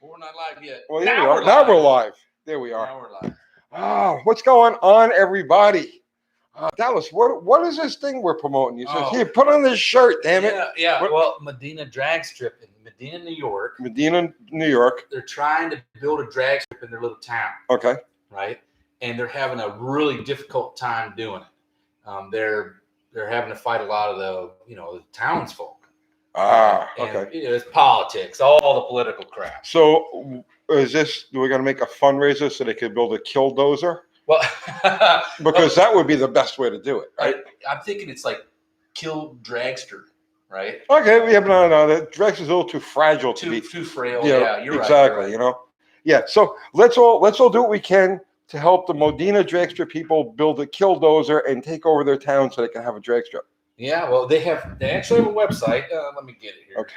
We're not live yet. Well, here we are. Now we're live. There we are. Now we're live. Oh, what's going on, everybody? Dallas, what is this thing we're promoting? You said, here, put on this shirt, damn it. Yeah. Well, Medina Drag Strip in Medina, New York. Medina, New York. They're trying to build a drag strip in their little town. Okay. Right? And they're having a really difficult time doing it. They're having to fight a lot of the townsfolk. Okay. It's politics, all the political crap. So we're going to make a fundraiser so they could build a killdozer? Well, because that would be the best way to do it, right? I'm thinking it's like kill dragster, right? Okay, yeah, but no, the dragster's a little too fragile to be too frail. Yeah, you're exactly. Right. Yeah. So let's all do what we can to help the Medina drag strip people build a killdozer and take over their town so they can have a drag strip. Yeah, well, they actually have a website. Let me get it here. Okay.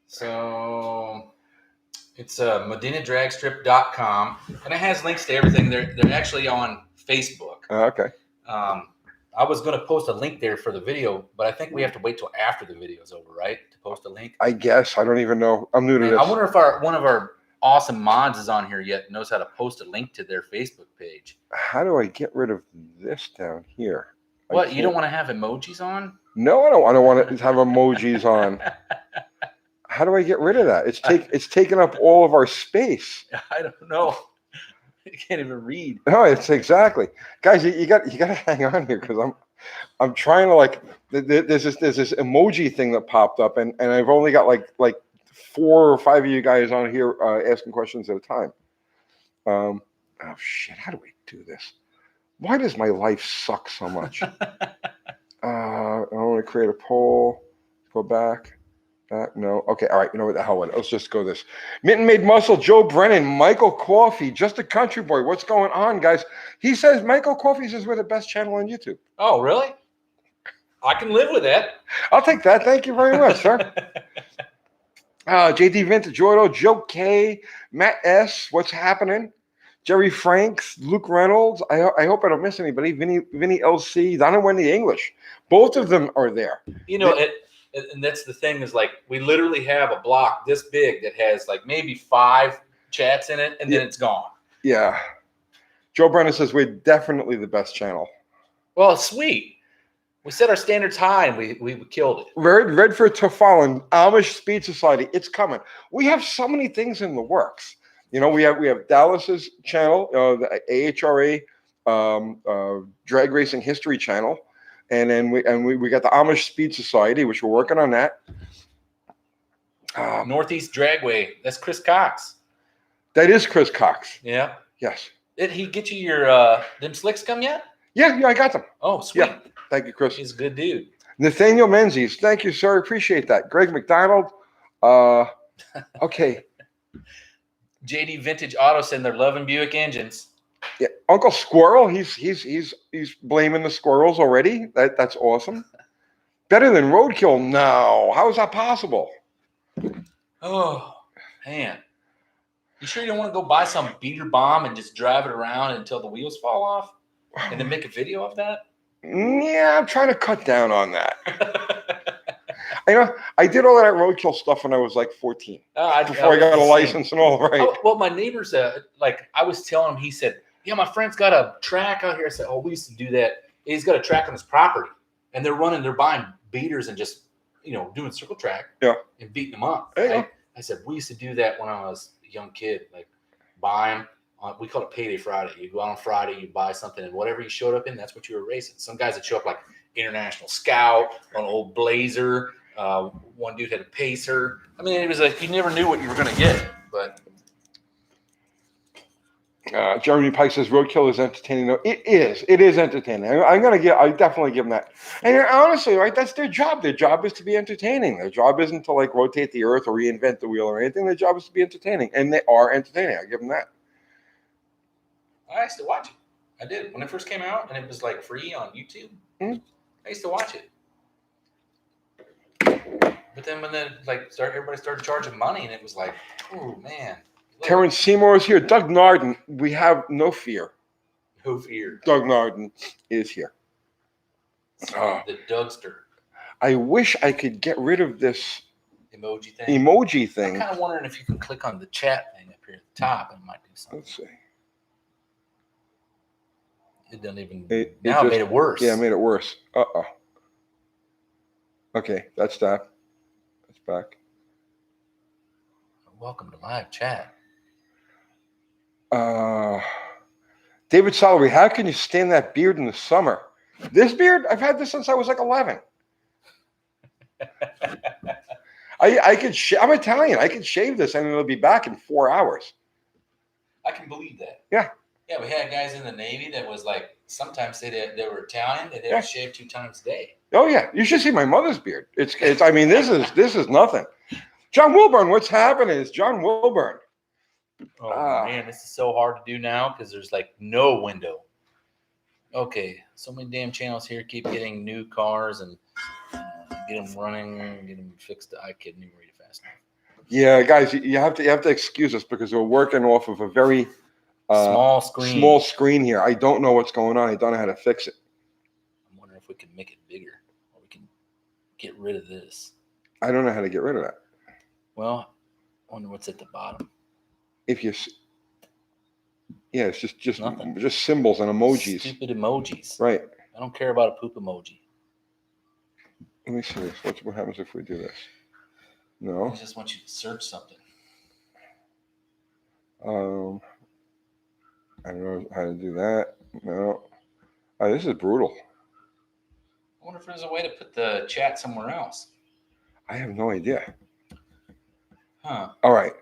So it's medinadragstrip.com, and it has links to everything. They're actually on Facebook. Okay. I was going to post a link there for the video, but I think we have to wait till after the video's over, right, to post a link? I guess. I don't even know. I'm new to this. I wonder if one of our awesome mods is on here yet and knows how to post a link to their Facebook page. How do I get rid of this down here? What, you don't want to have emojis on? No, I don't want to have emojis on. How do I get rid of that? It's taking up all of our space. I don't know. I can't even read. No, it's exactly. Guys, you got to hang on here because I'm trying to there's this emoji thing that popped up and I've only got like 4 or 5 of you guys on here asking questions at a time. Oh shit, how do we do this? Why does my life suck so much? I want to create a poll. Go back. No. Okay. All right. You know what the hell? Let's just go this. Mitten Made Muscle, Joe Brennan, Michael Coffey, Just a Country Boy. What's going on, guys? He says, Michael Coffey says we're the best channel on YouTube. Oh, really? I can live with that. I'll take that. Thank you very much, sir. JD Vintage Auto, Joe K, Matt S. What's happening? Jerry Franks, Luke Reynolds. I hope I don't miss anybody. Vinny LC, Donna Wendy English. Both of them are there. And that's the thing is we literally have a block this big that has maybe 5 chats in it, and then it's gone. Yeah. Joe Brennan says we're definitely the best channel. Well, sweet. We set our standards high and we killed it. Redford Tofalin, Amish Speed Society. It's coming. We have so many things in the works. We have Dallas's channel, the AHRA Drag Racing History channel, and then we got the Amish Speed Society, which we're working on that. Northeast Dragway. That's Chris Cox. That is Chris Cox. Yeah. Yes. Did he get you your them slicks come yet? Yeah, I got them. Oh, sweet. Yeah. Thank you, Chris. He's a good dude. Nathaniel Menzies. Thank you, sir. Appreciate that. Greg McDonald. Okay. JD Vintage Auto said they're loving Buick engines. Yeah, Uncle Squirrel. He's blaming the squirrels already. That's awesome. Better than Roadkill? No. How is that possible? Oh man, you sure you don't want to go buy some beater bomb and just drive it around until the wheels fall off, and then make a video of that? Yeah, I'm trying to cut down on that. I did all that Roadkill stuff when I was 14. Before I got a license and all, right? Well, my neighbors, I was telling him, he said, yeah, my friend's got a track out here. I said, oh, we used to do that. He's got a track on his property. And they're buying beaters and just, doing circle track and beating them up. Right? I said, we used to do that when I was a young kid. Buy them. We call it Payday Friday. You go out on Friday, you buy something, and whatever you showed up in, that's what you were racing. Some guys that show up International Scout, an old Blazer. One dude had a Pacer. I mean, it was you never knew what you were going to get. But Jeremy Pike says Roadkill is entertaining. No, it is. It is entertaining. I definitely give them that. And honestly, right, that's their job. Their job is to be entertaining. Their job isn't to rotate the earth or reinvent the wheel or anything. Their job is to be entertaining, and they are entertaining. I give them that. I used to watch it. I did when it first came out, and it was free on YouTube. Mm-hmm. I used to watch it. But then when everybody started charging money, and it was oh man. Terrence Seymour is here. Doug Narden. We have no fear. No fear. Doug Narden is here. The Dougster. I wish I could get rid of this emoji thing. emoji I'm thing. kind of wondering if you can click on the chat thing up here at the top and it might do something. Let's see. It doesn't even. It Now it just- made it worse. Yeah, it made it worse. Okay, that's that. That's back. Welcome to live chat. David Soloway, how can you stand that beard in the summer? This beard, I've had this since I was like 11. I could. I'm Italian. I could shave this and it'll be back in 4 hours. I can believe that. Yeah. Yeah, we had guys in the Navy that was like, sometimes they were Italian, they Yeah. would shave 2 times a day. Oh yeah, you should see my mother's beard. It's. I mean, this is nothing. John Wilburn, what's happening? It's John Wilburn. Oh man, this is so hard to do now because there's like no window. Okay, so many damn channels here keep getting new cars and get them running, get them fixed. I couldn't even read it fast enough. Yeah, guys, you have to excuse us because we're working off of a very Small screen. small screen here. I don't know what's going on. I don't know how to fix it. I'm wondering if we can make it bigger or we can get rid of this. I don't know how to get rid of that. Well, I wonder what's at the bottom. If you, yeah, it's just Nothing. just symbols and emojis, Stupid emojis. right? I don't care about a poop emoji. Let me see this. What happens if we do this? I No. just want you to search something. I don't know how to do that. No. Oh, this is brutal. I wonder if there's a way to put the chat somewhere else. I have no idea. Huh. All right.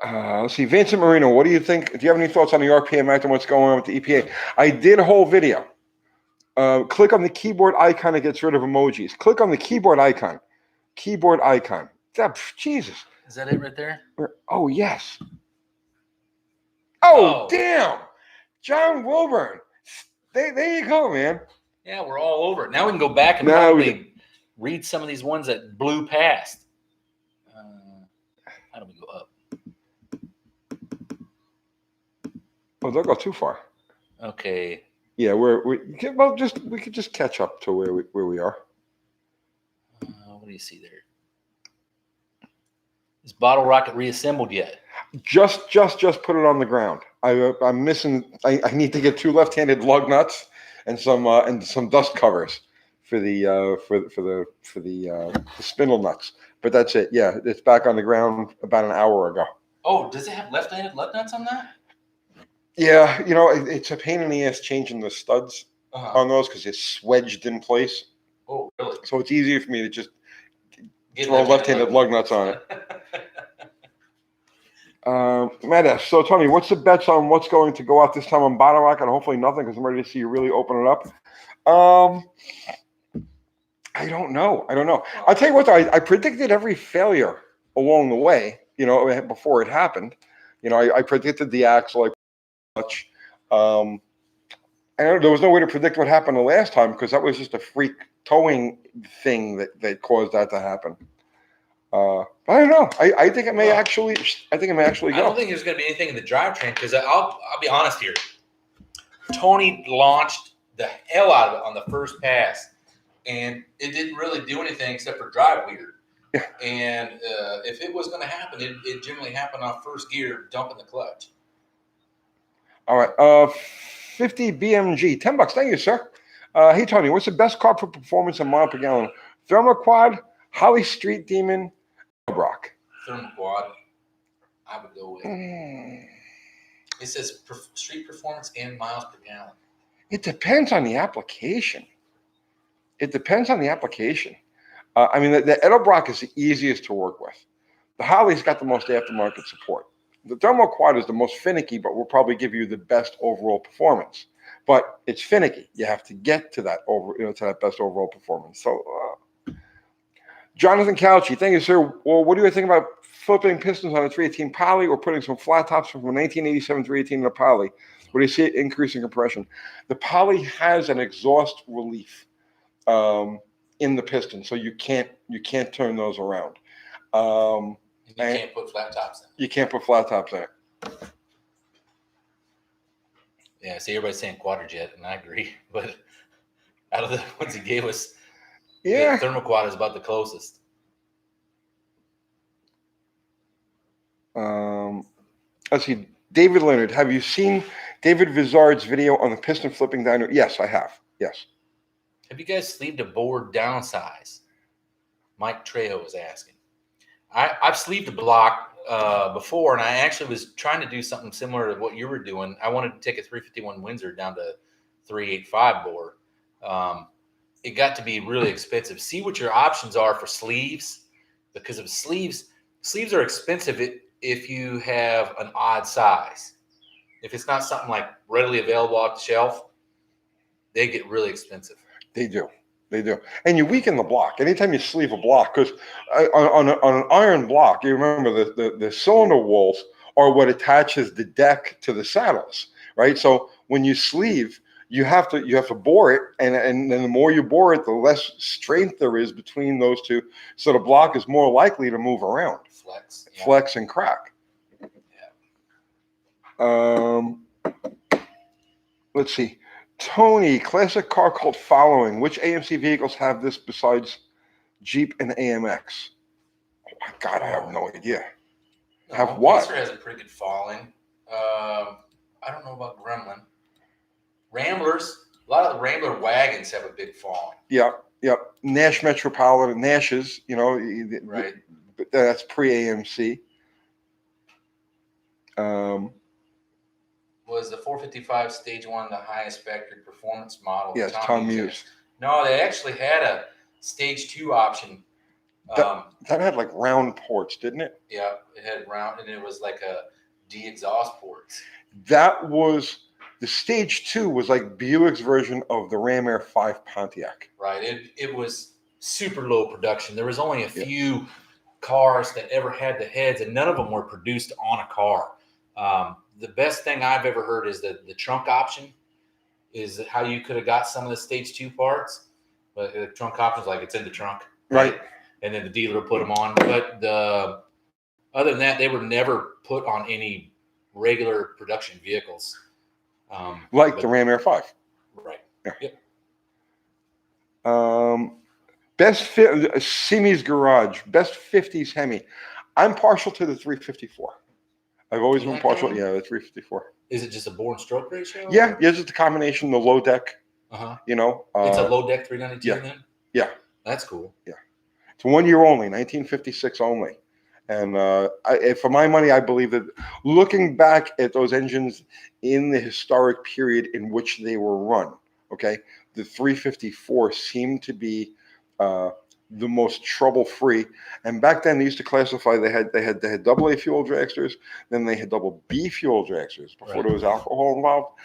Let's see. Vincent Marino, what do you think? Do you have any thoughts on the RPM Act and what's going on with the EPA? I did a whole video. Click on the keyboard icon, it gets rid of emojis. Click on the keyboard icon. Keyboard icon. Jesus. Is that it right there? Oh, yes. Oh, Oh. damn. John Wilburn. There you go, man. Yeah, we're all over it. Now we can go back and Now we probably read some of these ones that blew past. How do we go up? Oh, don't go too far. Okay. Yeah, we could just catch up to where we are. What do you see there? Is Bottle Rocket reassembled yet? Just put it on the ground. I'm missing. I need to get 2 left-handed lug nuts and some dust covers for the spindle nuts. But that's it. Yeah, it's back on the ground about an hour ago. Oh, does it have left-handed lug nuts on that? Yeah, it's a pain in the ass changing the studs on those because it's wedged in place. Oh, really? So it's easier for me to just Get throw left-handed lug nuts on it. Matt S. So, Tony, what's the bets on what's going to go out this time on Bottle Rocket? Hopefully nothing because I'm ready to see you really open it up. I don't know. I'll tell you what, though, I predicted every failure along the way, before it happened. I predicted the axle. Much. And there was no way to predict what happened the last time because that was just a freak towing thing that caused that to happen. But I don't know. I think it may actually. I think it may actually go. I don't think there's going to be anything in the drivetrain because I'll be honest here. Tony launched the hell out of it on the first pass, and it didn't really do anything except for drive weird. Yeah. And if it was going to happen, it generally happened off first gear, dumping the clutch. All right. 50 BMG, $10. Thank you, sir. Hey, Tony, what's the best car for performance and mile per gallon? Thermoquad, Holly Street Demon, Brock. Thermoquad, I would go with. It says street performance and miles per gallon. It depends on the application. I mean, the Edelbrock is the easiest to work with. The Holly's got the most aftermarket support. The Thermoquad is the most finicky, but will probably give you the best overall performance. But it's finicky. You have to get to that to that best overall performance. So, Jonathan Couchy, thank you, sir. Well, what do you think about flipping pistons on a 318 Poly or putting some flat tops from a 1987 318 in a Poly? What do you see it increasing compression? The Poly has an exhaust relief in the piston, so you can't turn those around. You can't put flat tops in. You can't put flat tops in it. Yeah, see, everybody's saying Quadrajet, and I agree. But out of the ones he gave us, Yeah. the Thermoquad is about the closest. Let's see. David Leonard, have you seen David Vizard's video on the piston flipping dyno? Yes, I have. Yes. Have you guys sleeved a board downsize? Mike Trejo was asking. I've sleeved a block before, and I actually was trying to do something similar to what you were doing. I wanted to take a 351 Windsor down to 385 bore. It got to be really expensive. See what your options are for sleeves, because of sleeves are expensive if you have an odd size. If it's not something like readily available off the shelf, they get really expensive. They do. They do. And you weaken the block. Anytime you sleeve a block, because on an iron block, you remember the cylinder walls are what attaches the deck to the saddles, right? So when you sleeve, you have to bore it, and then the more you bore it, the less strength there is between those two. So the block is more likely to move around, flex and crack. Yeah. Let's see. Tony, classic car cult following. Which AMC vehicles have this besides Jeep and AMX? Oh my God, I have no idea. No, have what? Pacer has a pretty good following. I don't know about Gremlin. Ramblers. A lot of the Rambler wagons have a big following. Yep. Nash Metropolitan, Nashes, right. That's pre-AMC. Was the 455 Stage 1 the highest factory performance model? Yes, Tom Muse. No, they actually had a Stage 2 option. That had like round ports, didn't it? Yeah, it had round, and it was like a de-exhaust ports. That was the Stage 2 was like Buick's version of the Ram Air 5 Pontiac. Right. It was super low production. There was only a few cars that ever had the heads, and none of them were produced on a car. The best thing I've ever heard is the trunk option is how you could have got some of the Stage 2 parts, but the trunk option is like it's in the trunk. Right. And then the dealer would put them on. But other than that, they were never put on any regular production vehicles. The Ram Air 5. Right. Yeah. Yep. Simi's Garage, best 50s Hemi. I'm partial to the 354. I've always been partial. Yeah, the 354. Is it just a bore and stroke ratio? Yeah, it's just a combination, the low deck. Uh-huh. It's a low deck 392 then? Yeah. That's cool. Yeah. It's 1 year only, 1956 only. And for my money, I believe that looking back at those engines in the historic period in which they were run, okay, the 354 seemed to be the most trouble-free. And back then, they used to classify. They had AA fuel dragsters, then they had double B fuel dragsters before there was alcohol involved.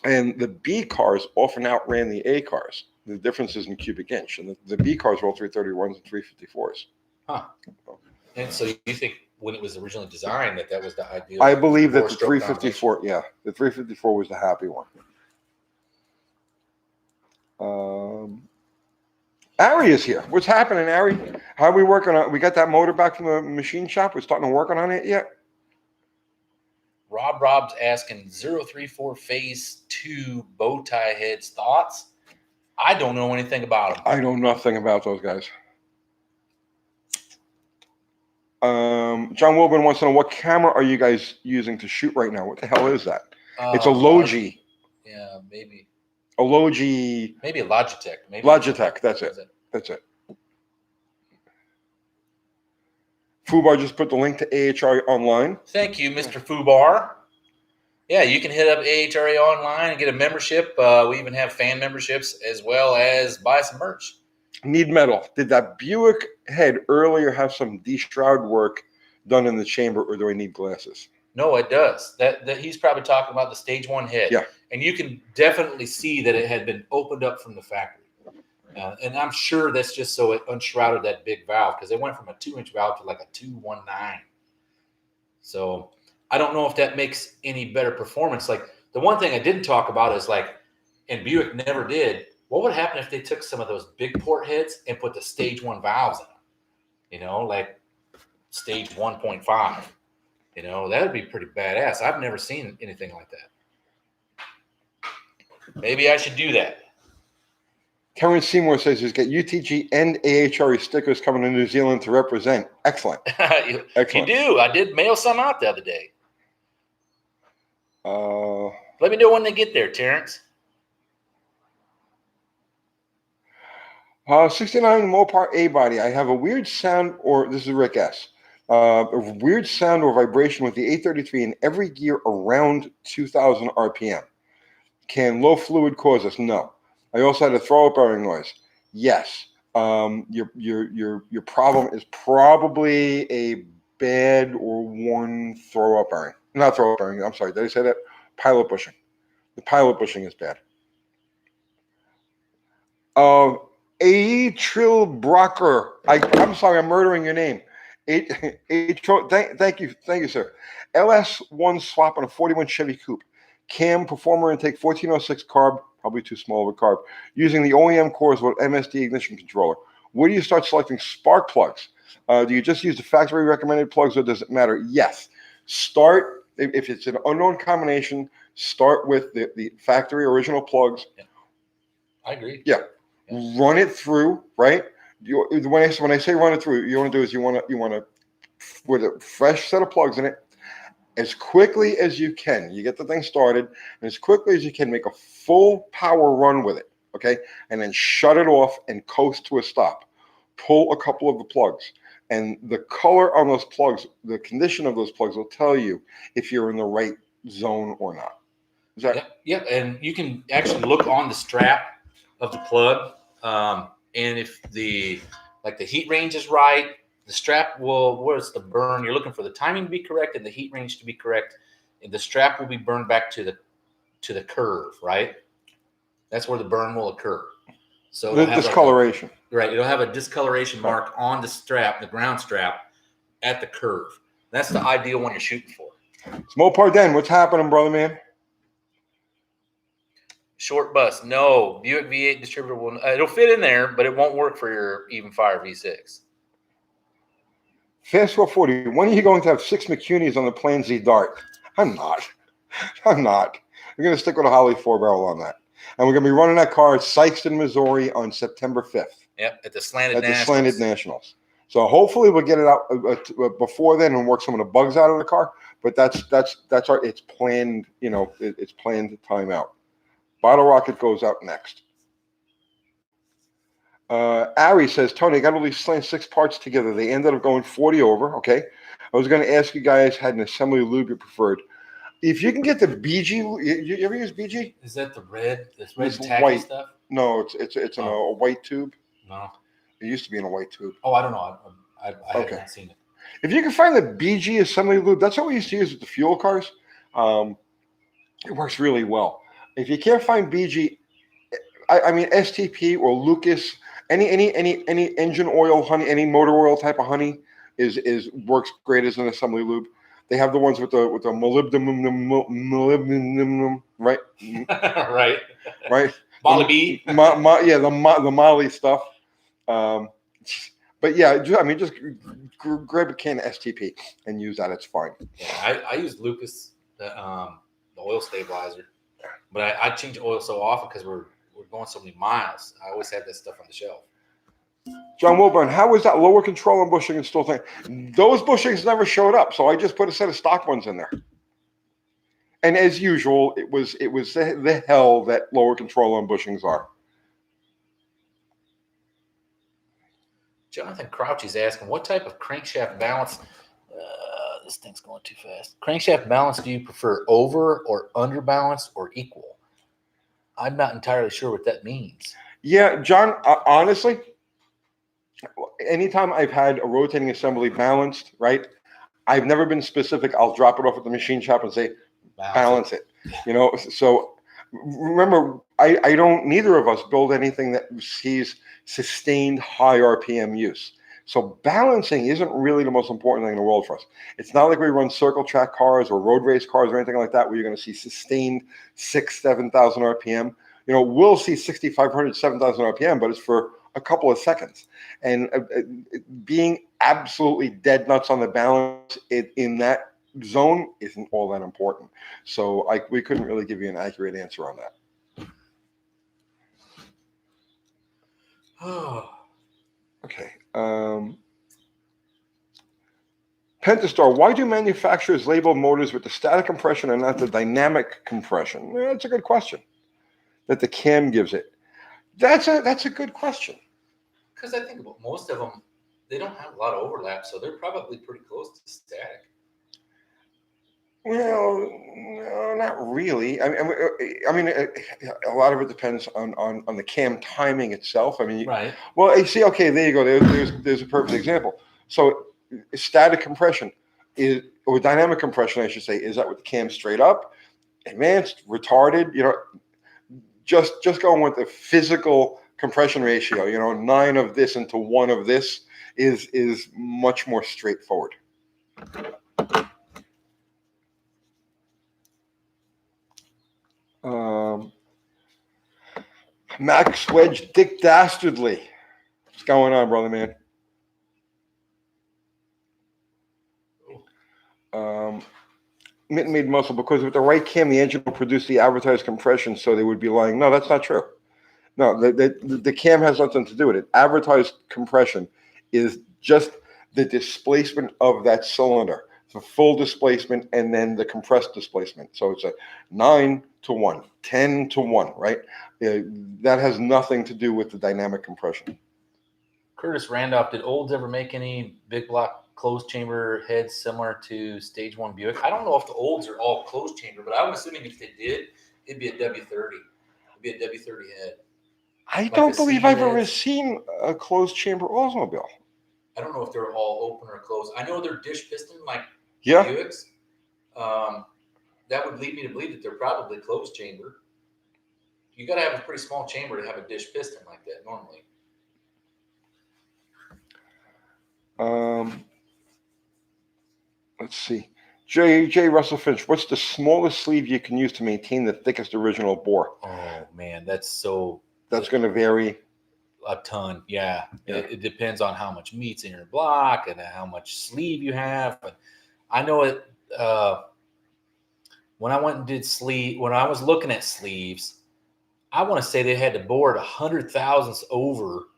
And the B cars often outran the A cars. The difference is in cubic inch, and the B cars were all 331s and 354s. Huh. And so you think when it was originally designed that was the ideal? I believe that the 354, the 354 was the happy one. Ari is here. What's happening, Ari? How are we working on? We got that motor back from the machine shop. We're starting to work on it yet. Rob's asking 034 Phase 2 bow tie heads thoughts. I don't know anything about them. I know nothing about those guys. John Wilburn wants to know, what camera are you guys using to shoot right now? What the hell is that? It's a Logi. Yeah, maybe. A Logi. Maybe a Logitech. Logitech. That's it. Fubar just put the link to AHRA online. Thank you, Mr. Fubar. Yeah, you can hit up AHRA online and get a membership. We even have fan memberships as well as buy some merch. Need metal. Did that Buick head earlier have some de-shroud work done in the chamber, or do I need glasses? No, it does. That he's probably talking about the Stage 1 head. Yeah. And you can definitely see that it had been opened up from the factory. And I'm sure that's just so it unshrouded that big valve, because it went from a 2-inch valve to like a 219. So I don't know if that makes any better performance. Like, the one thing I didn't talk about is, like, and Buick never did, what would happen if they took some of those big port heads and put the Stage 1 valves in them? Like Stage 1.5. That would be pretty badass. I've never seen anything like that. Maybe I should do that. Terrence Seymour says he's got UTG and AHRE stickers coming to New Zealand to represent. Excellent. you Excellent. do. I did mail some out the other day. Uh, Let me know when they get there, Terrence. 69 Mopar A body. I have a weird sound, or this is Rick S. A weird sound or vibration with the 833 in every gear around 2,000 RPM. Can low fluid cause this? No. I also had a throw up bearing noise. Yes. Your problem is probably a bad or worn throw up bearing. Not throw up bearing. I'm sorry. Did I say that? Pilot bushing. The pilot bushing is bad. A Trill Brocker. I'm sorry, I'm murdering your name. Thank you, sir. LS1 swap on a 41 Chevy Coupe. Cam performer intake 1406 carb, probably too small of a carb, using the OEM cores with MSD ignition controller. Where do you start selecting spark plugs? Do you just use the factory recommended plugs, or does it matter? Yes. Start, if it's an unknown combination, start with the factory original plugs. Yeah. I agree. Yeah. Run it through, right? When I say run it through, you want to do is you want to with a fresh set of plugs in it, as quickly as you can. You get the thing started, and as quickly as you can, make a full power run with it, okay? And then shut it off and coast to a stop. Pull a couple of the plugs, and the color on those plugs, the condition of those plugs will tell you if you're in the right zone or not. Is that? Yeah, and you can actually look on the strap of the plug, and if the heat range is right, the strap will, where's the burn? You're looking for the timing to be correct and the heat range to be correct, and the strap will be burned back to the curve, right? That's where the burn will occur. So The discoloration. Right, it'll have a discoloration mark on the strap, the ground strap, at the curve. That's the ideal one you're shooting for. It's Mopar Den. What's happening, brother man? Short bus, no. Buick V8 distributor will. It'll fit in there, but it won't work for your even fire V6. Fast 40. When are you going to have 6 McCuneys on the Plan Z Dart? I'm not. I'm going to stick with a Holly 4-barrel on that. And we're going to be running that car at Sikeston, Missouri on September 5th. Yep, at the Slanted Nationals. So hopefully we'll get it out before then and work some of the bugs out of the car. But that's it's planned. It's planned to time out. Bottle Rocket goes out next. Ari says, Tony, I got all these 6 parts together. They ended up going 40 over. Okay. I was going to ask you guys, had an assembly lube you preferred. If you can get the BG, you ever use BG? Is that the red? This red It's tacky white stuff? No, it's in a white tube. No. It used to be in a white tube. Oh, I don't know. I haven't seen it. If you can find the BG assembly lube, that's what we used to use with the fuel cars. It works really well. If you can't find BG, I mean STP or Lucas, any engine oil, honey, any motor oil type of honey is works great as an assembly lube. They have the ones with the molybdenum, right? Right. Right. Molly B. The Molly stuff. But yeah, just grab a can of STP and use that. It's fine. Yeah, I use Lucas, the oil stabilizer, but I change oil so often because we're going so many miles. I always have that stuff on the shelf. John Wilburn, how was that lower control and bushing and still thing? Those bushings never showed up, so I just put a set of stock ones in there. And as usual, it was the hell that lower control and bushings are. Jonathan Crouch is asking, what type of crankshaft balance? This thing's going too fast. Crankshaft balance, do you prefer over or under balance or equal? I'm not entirely sure what that means. Yeah, John, honestly, anytime I've had a rotating assembly balanced, right, I've never been specific. I'll drop it off at the machine shop and say, balance it. So remember, I don't, neither of us build anything that sees sustained high RPM use. So balancing isn't really the most important thing in the world for us. It's not like we run circle track cars or road race cars or anything like that where you're going to see sustained 6,000, 7,000 RPM. We'll see 6,500, 7,000 RPM, but it's for a couple of seconds. And being absolutely dead nuts on the balance in that zone isn't all that important. So we couldn't really give you an accurate answer on that. Oh, Okay. Pentastar, why do manufacturers label motors with the static compression and not the dynamic compression? Yeah, that's a good question that the CAM gives it. That's a good question. because I think about most of them, they don't have a lot of overlap, so they're probably pretty close to static. Well, no, not really. A lot of it depends on the CAM timing itself. I mean, Right. well, you see, okay, there you go. There's a perfect example. So, static compression is, or dynamic compression, I should say, is that with the CAM straight up, advanced, retarded? Just going with the physical compression ratio. 9 of this into 1 of this is much more straightforward. Max Wedge, Dick Dastardly. What's going on, brother man? Mitten made muscle because with the right cam, the engine will produce the advertised compression, so they would be lying. No, that's not true. No, the cam has nothing to do with it. Advertised compression is just the displacement of that cylinder, the full displacement, and then the compressed displacement. So it's a 9 to 1, 10 to 1, right? That has nothing to do with the dynamic compression. Curtis Randolph, did Olds ever make any big block closed chamber heads similar to Stage 1 Buick? I don't know if the Olds are all closed chamber, but I'm assuming if they did, it'd be a W30. It'd be a W30 head. I don't believe I've ever seen a closed chamber Oldsmobile. I don't know if they're all open or closed. I know they're dish piston like Yeah. Buicks. That would lead me to believe that they're probably closed chamber. You got to have a pretty small chamber to have a dish piston like that normally. Let's see. J. Russell Finch, what's the smallest sleeve you can use to maintain the thickest original bore? Oh, man, that's going to vary. A ton, yeah. It depends on how much meat's in your block and how much sleeve you have. But I know it. When I went and did sleeve, when I was looking at sleeves, I want to say they had to bore it 100 thousandths over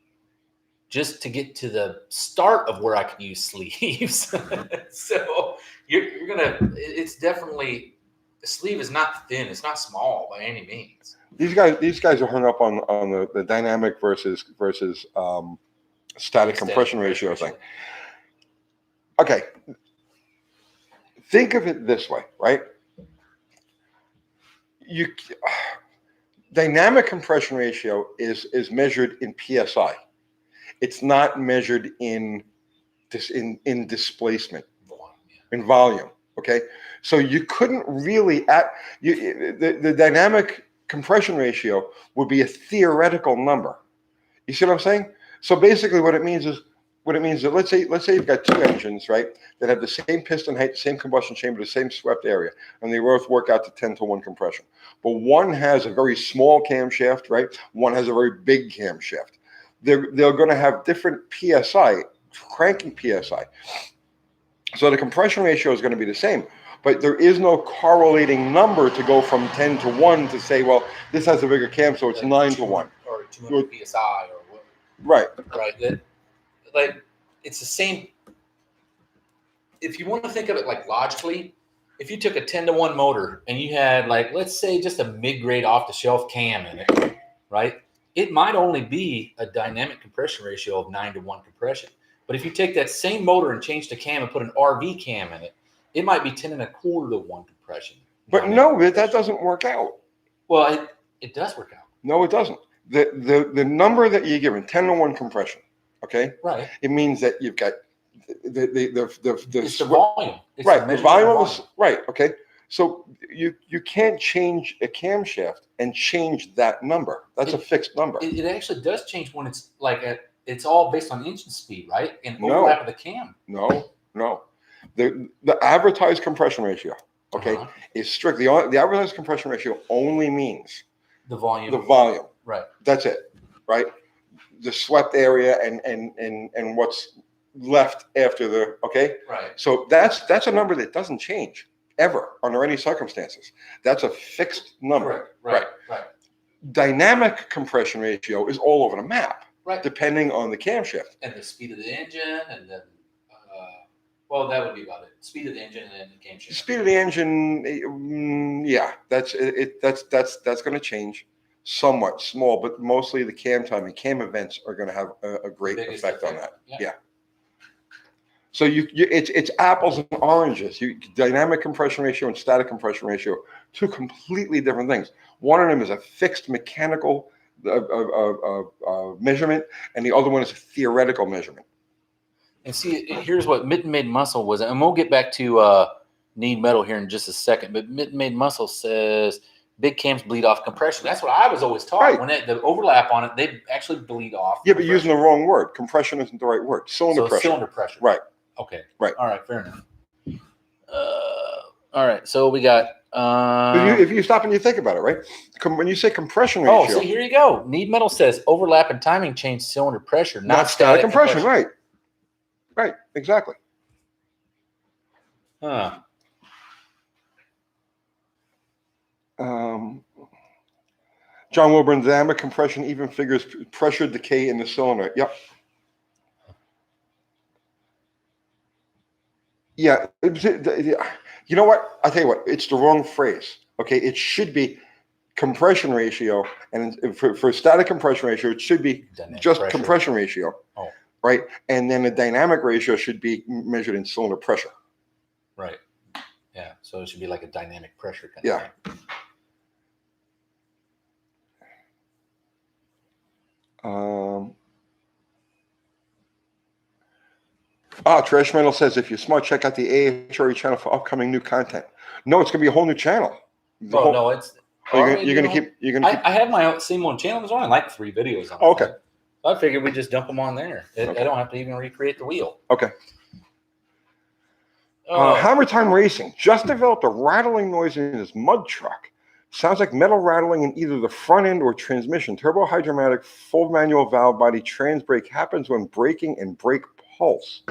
just to get to the start of where I could use sleeves. So you're gonna. It's definitely, the sleeve is not thin. It's not small by any means. These guys are hung up on the dynamic versus static compression ratio thing. Okay, think of it this way, right? Dynamic compression ratio is measured in PSI. It's not measured in displacement, in volume. Okay, so you couldn't really the dynamic compression ratio would be a theoretical number. You see what I'm saying? So basically, what it means is that let's say you've got 2 engines, right, that have the same piston height, the same combustion chamber, the same swept area, and they both work out to 10 to 1 compression. But one has a very small camshaft, right? One has a very big camshaft. They're going to have different PSI, cranking PSI. So the compression ratio is going to be the same, but there is no correlating number to go from 10 to 1 to say, well, this has a bigger cam, so it's 9 to 1. Or 200 PSI or what. Right. Right. Like, it's the same. If you want to think of it like logically, if you took a 10 to 1 motor and you had, like, let's say just a mid-grade off-the-shelf cam in it, right? It might only be a dynamic compression ratio of 9 to 1 compression. But if you take that same motor and change the cam and put an RV cam in it, it might be 10 1/4 to 1 compression. But no, that doesn't work out. Well, it does work out. No, it doesn't. The number that you're given, 10 to 1 compression, okay? Right. It means that you've got it's the volume. It's right. The volume is right. Okay. So you can't change a camshaft and change that number. That's a fixed number. It actually does change when it's like it's all based on engine speed, right? And overlap of the cam. No. The advertised compression ratio, okay, is strictly the advertised compression ratio only means the volume. The volume. Right. That's it. Right. The swept area and what's left after the okay. Right. So that's a number that doesn't change ever under any circumstances. That's a fixed number. Right. Dynamic compression ratio is all over the map. Right. depending on the camshaft. And the speed of the engine, and then, well, that would be about it. Speed of the engine and then the camshaft. Speed of the engine, yeah, that's it. That's going to change somewhat, small, but mostly the cam time and cam events are going to have a great Biggest effect on that. Yeah. Yeah. So it's apples and oranges. Dynamic compression ratio and static compression ratio, two completely different things. One of them is a fixed mechanical measurement, and the other one is a theoretical measurement. And see, here's what Mitten Made Muscle was, and we'll get back to Need Metal here in just a second. But Mitten Made Muscle says big cams bleed off compression. That's what I was always taught. Right. When the overlap on it, they actually bleed off. Yeah, but using the wrong word. Compression isn't the right word. Cylinder pressure. Cylinder pressure. Right. Okay. Right. All right. Fair enough. All right. So we got. If you stop and you think about it, right? When you say compression ratio. Oh, see, here you go. Need Metal says overlap and timing change cylinder pressure, not static compression. Right. Right. Exactly. Huh. John Wilburn, dynamic compression even figures pressure decay in the cylinder. Yep. Yeah. You know what? I tell you what, it's the wrong phrase. Okay. It should be compression ratio. And for static compression ratio, it should be Dynamic just pressure. compression ratio. Oh. Right. And then the dynamic ratio should be measured in cylinder pressure. Right. Yeah. So it should be like a dynamic pressure kind Yeah. of thing. Trash Metal says, if you're smart, check out the AHRE channel for upcoming new content. No, it's going to be a whole new channel. No, it's. You're going to keep. I have my own same one channel. There's only like 3 videos on it. Okay. So I figured we just dump them on there. Okay. I don't have to even recreate the wheel. Okay. Oh, Hammer Time Racing just developed a rattling noise in his mud truck. Sounds like metal rattling in either the front end or transmission. Turbo hydromatic full manual valve body trans brake happens when braking and brake pulse.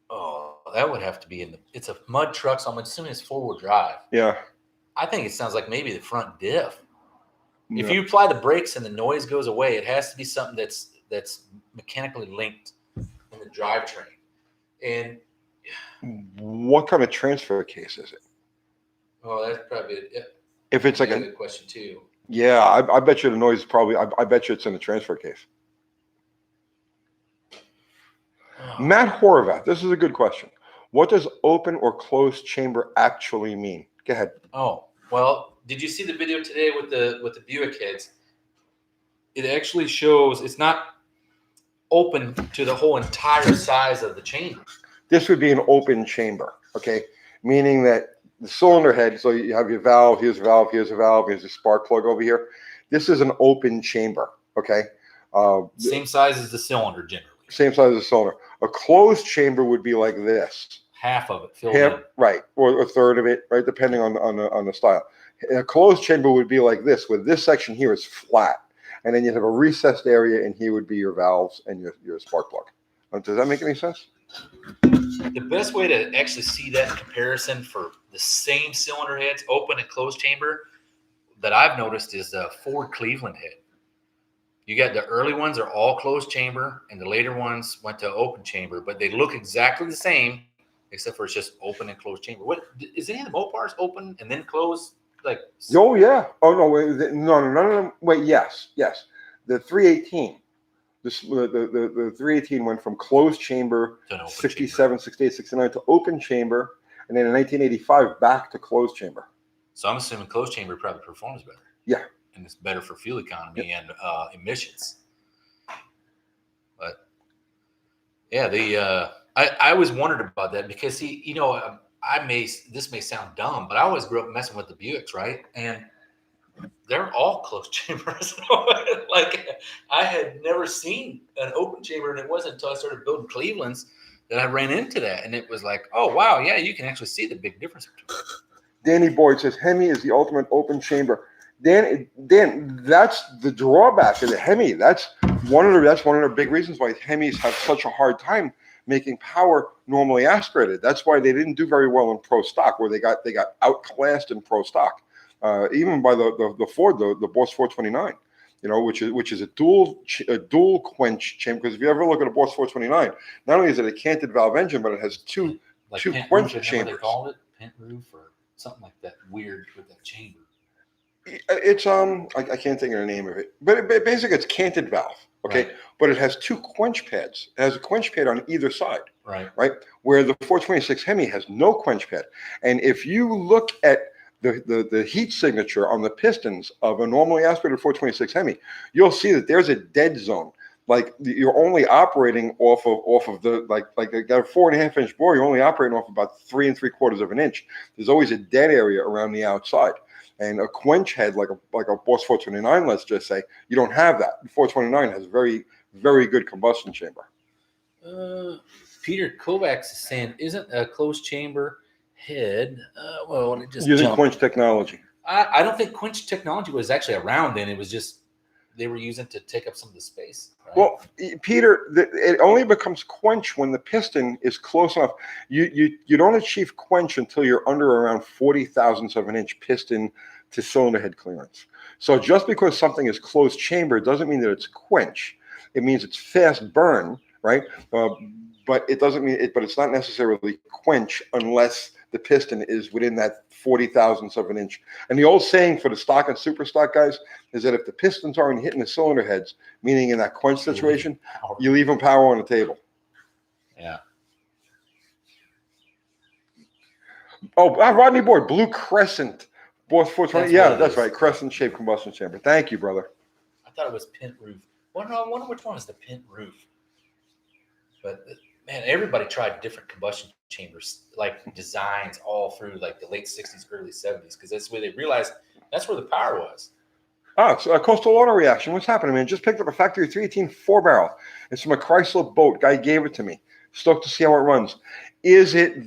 oh, that would have to be in the. It's a mud truck, so I'm assuming it's 4-wheel drive. Yeah. I think it sounds like maybe the front diff. If Yeah. you apply the brakes and the noise goes away, it has to be something that's mechanically linked in the drivetrain. And What kind of transfer case is it? well, that's probably it. If it's like That's a a good question too. yeah, I bet you the noise is probably. I bet you it's in the transfer case. Matt Horvath, this is a good question. What does open or closed chamber actually mean? Go ahead. Oh, well, did you see the video today with the Buick heads? It actually shows it's not open to the whole entire size of the chamber. This would be an open chamber, okay? Meaning that the cylinder head, so you have your valve, here's a valve, here's a valve, here's a spark plug over here. This is an open chamber, okay? Same size as the cylinder generally. Same size as the cylinder. A closed chamber would be like this. Half of it filled in. Right, or a third of it, right, depending on the style. A closed chamber would be like this, where this section here is flat, and then you have a recessed area, and here would be your valves and your spark plug. Does that make any sense? The best way to actually see that comparison for the same cylinder heads, open and closed chamber, that I've noticed is the Ford Cleveland head. You got the early ones are all closed chamber, and the later ones went to open chamber, but they look exactly the same, except for it's just open and closed chamber. What is any of the Mopars open and then closed? Like Oh yeah. Oh no. Wait, no. Wait. Yes. The 318. The 318 went from closed chamber to an open 67, 68, 69 to open chamber, and then in 1985 back to closed chamber. So I'm assuming closed chamber probably performs better. Yeah. And it's better for fuel economy and emissions. But yeah, I always wondered about that because this may sound dumb, but I always grew up messing with the Buicks, right? And they're all closed chambers. Like I had never seen an open chamber, and it wasn't until I started building Clevelands that I ran into that, and it was like, oh wow, yeah, you can actually see the big difference between them. Danny Boyd says Hemi is the ultimate open chamber. Dan, that's the drawback of the Hemi. That's one of the big reasons why Hemis have such a hard time making power normally aspirated. That's why they didn't do very well in pro stock, where they got outclassed in pro stock, even by the Ford, the Boss 429. you know, which is a dual quench chamber. Because if you ever look at a Boss 429, not only is it a canted valve engine, but it has two Pent quench roof, isn't that what chambers. they called it? Pent roof or something like that. Weird with that chamber. It's I can't think of the name of it, but basically it's canted valve. Okay, Right. but it has two quench pads. It has a quench pad on either side. Right. Right, where the 426 Hemi has no quench pad. And if you look at the heat signature on the pistons of a normally aspirated 426 Hemi, you'll see that there's a dead zone. Like you're only operating off of the like a 4.5 inch bore. You're only operating off about 3 3/4 of an inch. There's always a dead area around the outside. And a quench head like a Boss 429, let's just say, you don't have that. The 429 has a very, very good combustion chamber. Peter Kovacs is saying, isn't a closed chamber head? Well, it just using jumped. quench technology. I don't think quench technology was actually around then. It was just they were using to take up some of the space. Right? Well, Peter, it only becomes quench when the piston is close enough. You don't achieve quench until you're under around 40 thousandths of an inch piston to cylinder head clearance. So just because something is closed chamber doesn't mean that it's quench. It means it's fast burn, right? But it doesn't mean it. But it's not necessarily quench unless the piston is within that 40 thousandths of an inch. And the old saying for the stock and super stock guys is that if the pistons aren't hitting the cylinder heads, meaning in that quench situation, you leave them power on the table. Yeah. Oh, Rodney Board, Blue Crescent, Boss 420. Yeah, that's right. Crescent-shaped combustion chamber. Thank you, brother. I thought it was pent roof. I wonder which one is the pent roof. But man, everybody tried different combustion chambers, like designs all through like the late 60s, early 70s, because that's where they realized that's where the power was. It's a Coastal Auto Reaction. What's happening, man? Just picked up a factory 318 4-barrel. It's from a Chrysler boat. Guy gave it to me. Stoked to see how it runs. Is it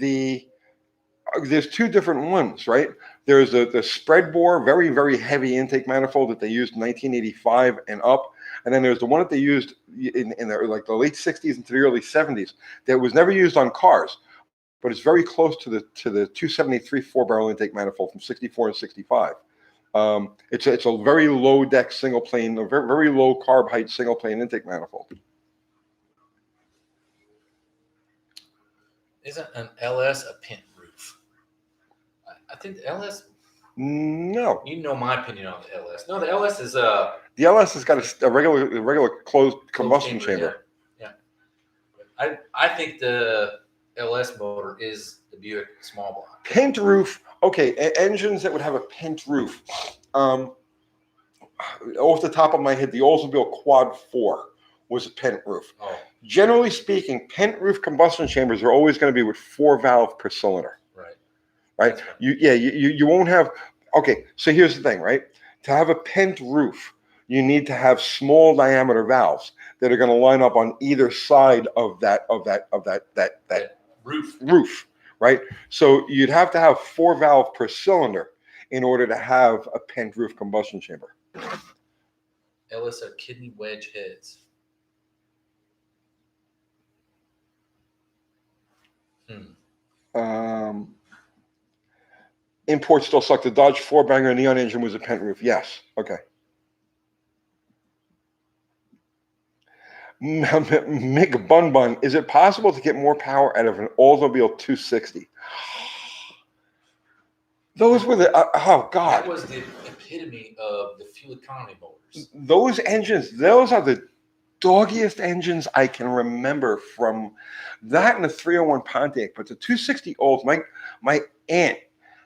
there's two different ones, right? There's the spread bore, very, very heavy intake manifold that they used in 1985 and up. And then there's the one that they used in the late 60s into the early 70s that was never used on cars, but it's very close to the 273 4-barrel intake manifold from 64 and 65. It's a very low deck single plane, a very, very low carb height single plane intake manifold. Isn't an LS a pent roof? I think the LS. No. You know my opinion on the LS. No, the LS is The LS has got a regular closed combustion chamber. Yeah. I think the LS motor is the Buick small block. Pent roof. Okay, engines that would have a pent roof. Off the top of my head, the Oldsmobile Quad 4 was a pent roof. Oh. Generally speaking, pent roof combustion chambers are always going to be with 4 valve per cylinder. Right. You won't have. Okay, so here's the thing, right? To have a pent roof, you need to have small diameter valves that are going to line up on either side of that roof, right? So you'd have to have 4 valve per cylinder in order to have a pent roof combustion chamber. LS are kidney wedge heads. Imports still suck. The Dodge 4-banger neon engine was a pent roof. Yes. Okay. Mick Bun Bun, is it possible to get more power out of an Oldsmobile 260? Those were the oh god. That was the epitome of the fuel economy motors. Those engines, those are the doggiest engines I can remember from that and the 301 Pontiac. But the 260 Olds, my aunt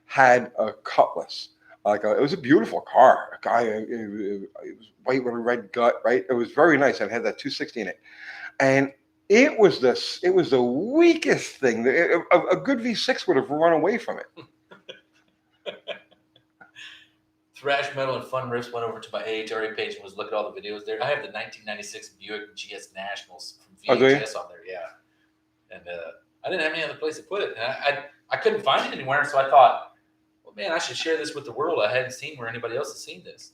had a Cutlass. It was a beautiful car. A guy, it was white with a red gut, right? It was very nice. It had that 260 in it, and it was the weakest thing. A good V6 would have run away from it. Thrash Metal and Fun Riffs went over to my AHRA page and was looking at all the videos there. I have the 1996 Buick GS Nationals from VHS on there, yeah. And I didn't have any other place to put it. And I couldn't find it anywhere, so I thought, well, man, I should share this with the world. I hadn't seen where anybody else has seen this.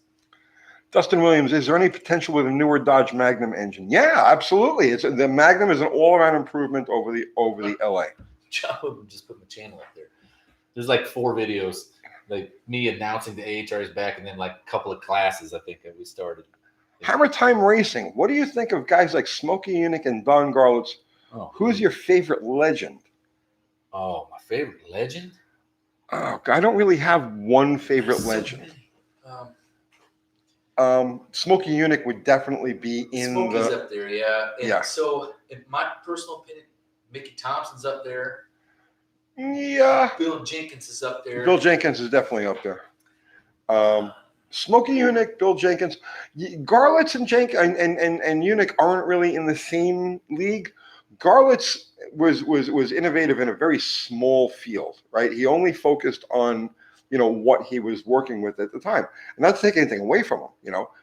Dustin Williams, is there any potential with a newer Dodge Magnum engine? Yeah, absolutely. The Magnum is an all-around improvement over the LA. John just put my channel up there. There's like 4 videos, like me announcing the AHR is back, and then like a couple of classes I think that we started. Hammer Time Racing. What do you think of guys like Smokey Yunick and Don Garlits? Oh, Who's your favorite legend? Oh, my favorite legend. Oh, I don't really have one favorite There's so legend. many. Smokey Yunick would definitely be in Smokey's the. up there, yeah. And Yeah. So, in my personal opinion, Mickey Thompson's up there. Yeah. Bill Jenkins is up there. Bill Jenkins is definitely up there. Smokey Yunick, Bill Jenkins, Garlits and Yunick aren't really in the same league. Garlits was innovative in a very small field, right? He only focused on what he was working with at the time, and not to take anything away from him.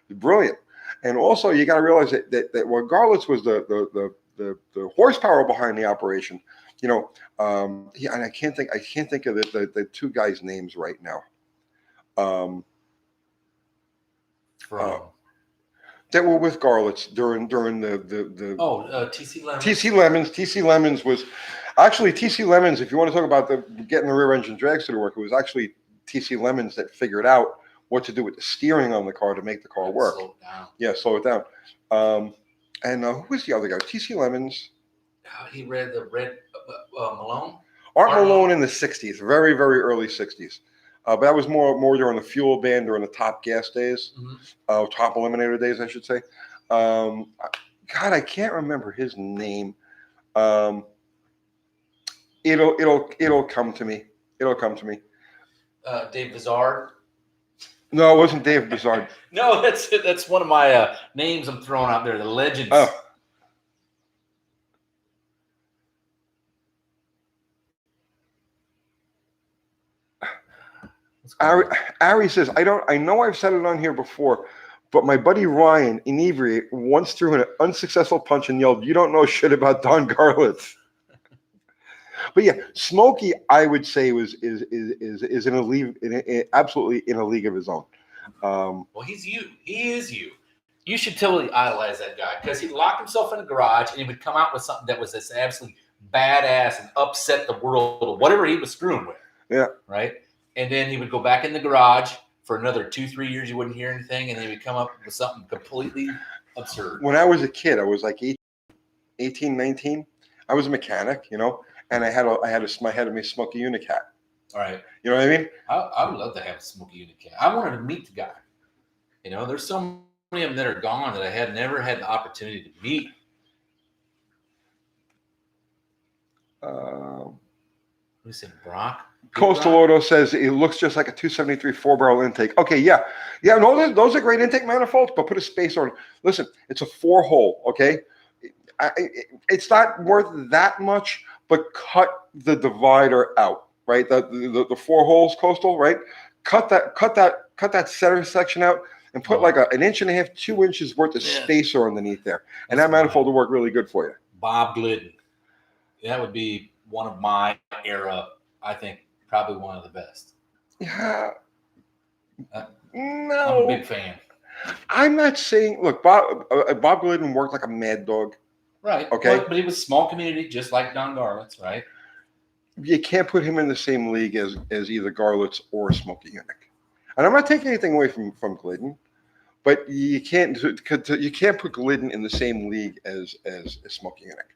He's brilliant. And also, you got to realize that what Garlits was the horsepower behind the operation. And I can't think of the two guys' names right now. That were with Garlits during the TC Lemons. TC Lemons was actually TC Lemons. If you want to talk about getting the rear engine dragster to work, it was actually TC Lemons that figured out what to do with the steering on the car to make the car work. Slow it down. Yeah, slow it down. And who was the other guy? TC Lemons. He read the Red Malone. Art Malone in the 60s, very, very early 60s. But that was more during the fuel ban, during the Top Gas days, Top Eliminator days, I should say. God, I can't remember his name. It'll come to me. It'll come to me. Dave Bizarre. No, it wasn't Dave Bizarre. No, that's one of my names I'm throwing out there. The legends. Oh. Ari says, I know I've said it on here before, but my buddy Ryan, inebriate, once threw an unsuccessful punch and yelled, "You don't know shit about Don Garlits." But yeah, Smokey, I would say is in a league, absolutely in a league of his own. Well, he's you. He is you. You should totally idolize that guy because he'd lock himself in a garage and he would come out with something that was this absolutely badass and upset the world or whatever he was screwing with. Yeah. Right. And then he would go back in the garage for another 2-3 years. You wouldn't hear anything. And then he would come up with something completely absurd. When I was a kid, I was like 18, 19. I was a mechanic, and I had a Smokey Yunick hat. All right. You know what I mean? I would love to have a Smokey Yunick hat. I wanted to meet the guy. There's so many of them that are gone that I had never had the opportunity to meet. We said Brock. Coastal Auto says it looks just like a 273 4-barrel intake. Okay, yeah. No, those are great intake manifolds, but put a spacer on. Listen, it's a 4-hole. Okay, it's not worth that much, but cut the divider out. Right, the 4 holes, Coastal. Right, cut that center section out and put like an 1.5 inches, 2 inches worth of spacer underneath there, and that manifold will work really good for you. Bob Glidden. That would be one of my era. I think probably one of the best. Yeah. No. I'm a big fan. I'm not saying. Look, Bob Glidden worked like a mad dog. Right. Okay. But he was small community, just like Don Garlits, right? You can't put him in the same league as either Garlits or Smokey Yunick. And I'm not taking anything away from Glidden, but you can't put Glidden in the same league as Smokey Yunick.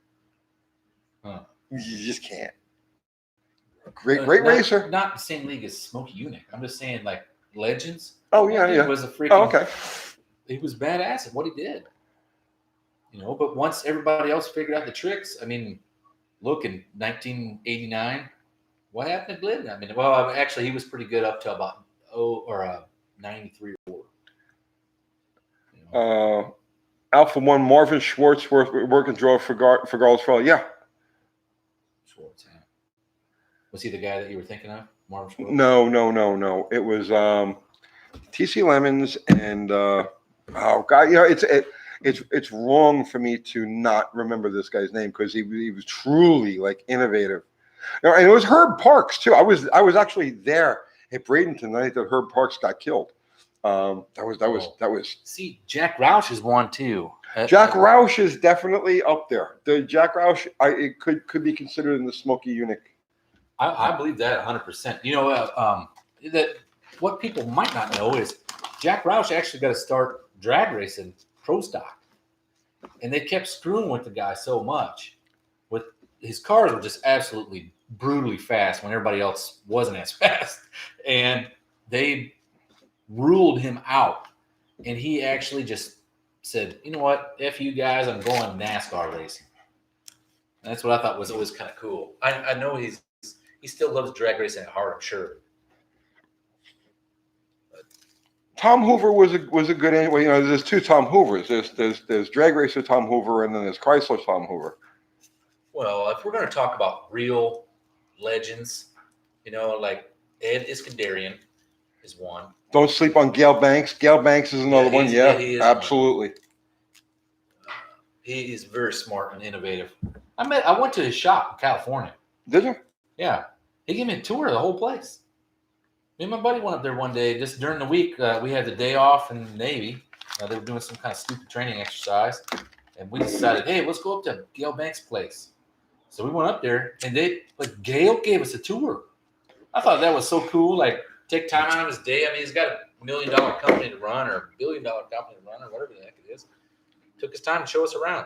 Huh. You just can't. Great racer. Not the same league as Smokey Yunick. I'm just saying, like legends. Oh yeah. Was a freaking. Oh, okay. He was badass at what he did. But once everybody else figured out the tricks, I mean, look in 1989, what happened to Glidden? I mean, well, actually, he was pretty good up till about 93 or 4. Alpha 1 Marvin Schwartz working draw for Garlits for all. Yeah. Schwartz. Yeah. Was he the guy that you were thinking of, Marvin Schwartz? No. It was TC Lemons and oh god, it's wrong for me to not remember this guy's name because he was truly like innovative. And it was Herb Parks too. I was actually there at Bradenton the night that Herb Parks got killed. That was. See, Jack Roush is one too. Jack Roush is definitely up there. The Jack Roush, it could be considered in the Smokey Yunick. I believe that 100%. That what people might not know is Jack Roush actually got to start drag racing pro stock, and they kept screwing with the guy so much. With his cars were just absolutely brutally fast when everybody else wasn't as fast, and they ruled him out. And he actually just said, "You know what? F you guys, I'm going NASCAR racing." And that's what I thought was always kind of cool. I know he still loves drag racing at heart, I'm sure. Tom Hoover was a good anyway. You know, there's two Tom Hoovers. There's drag racer Tom Hoover, and then there's Chrysler Tom Hoover. Well, if we're going to talk about real legends, you know, like Ed Iskandarian is one. Don't sleep on Gale Banks. Gale Banks is another one. Yeah, he is absolutely. He is very smart and innovative. I went to his shop in California. Did you? Yeah, he gave me a tour of the whole place. Me and my buddy went up there one day, just during the week. We had the day off in the Navy. They were doing some kind of stupid training exercise. And we decided, hey, let's go up to Gale Banks' place. So we went up there, and Gale gave us a tour. I thought that was so cool. Like, take time out of his day. I mean, he's got $1 million company to run, or $1 billion company to run, or whatever the heck it is. Took his time to show us around.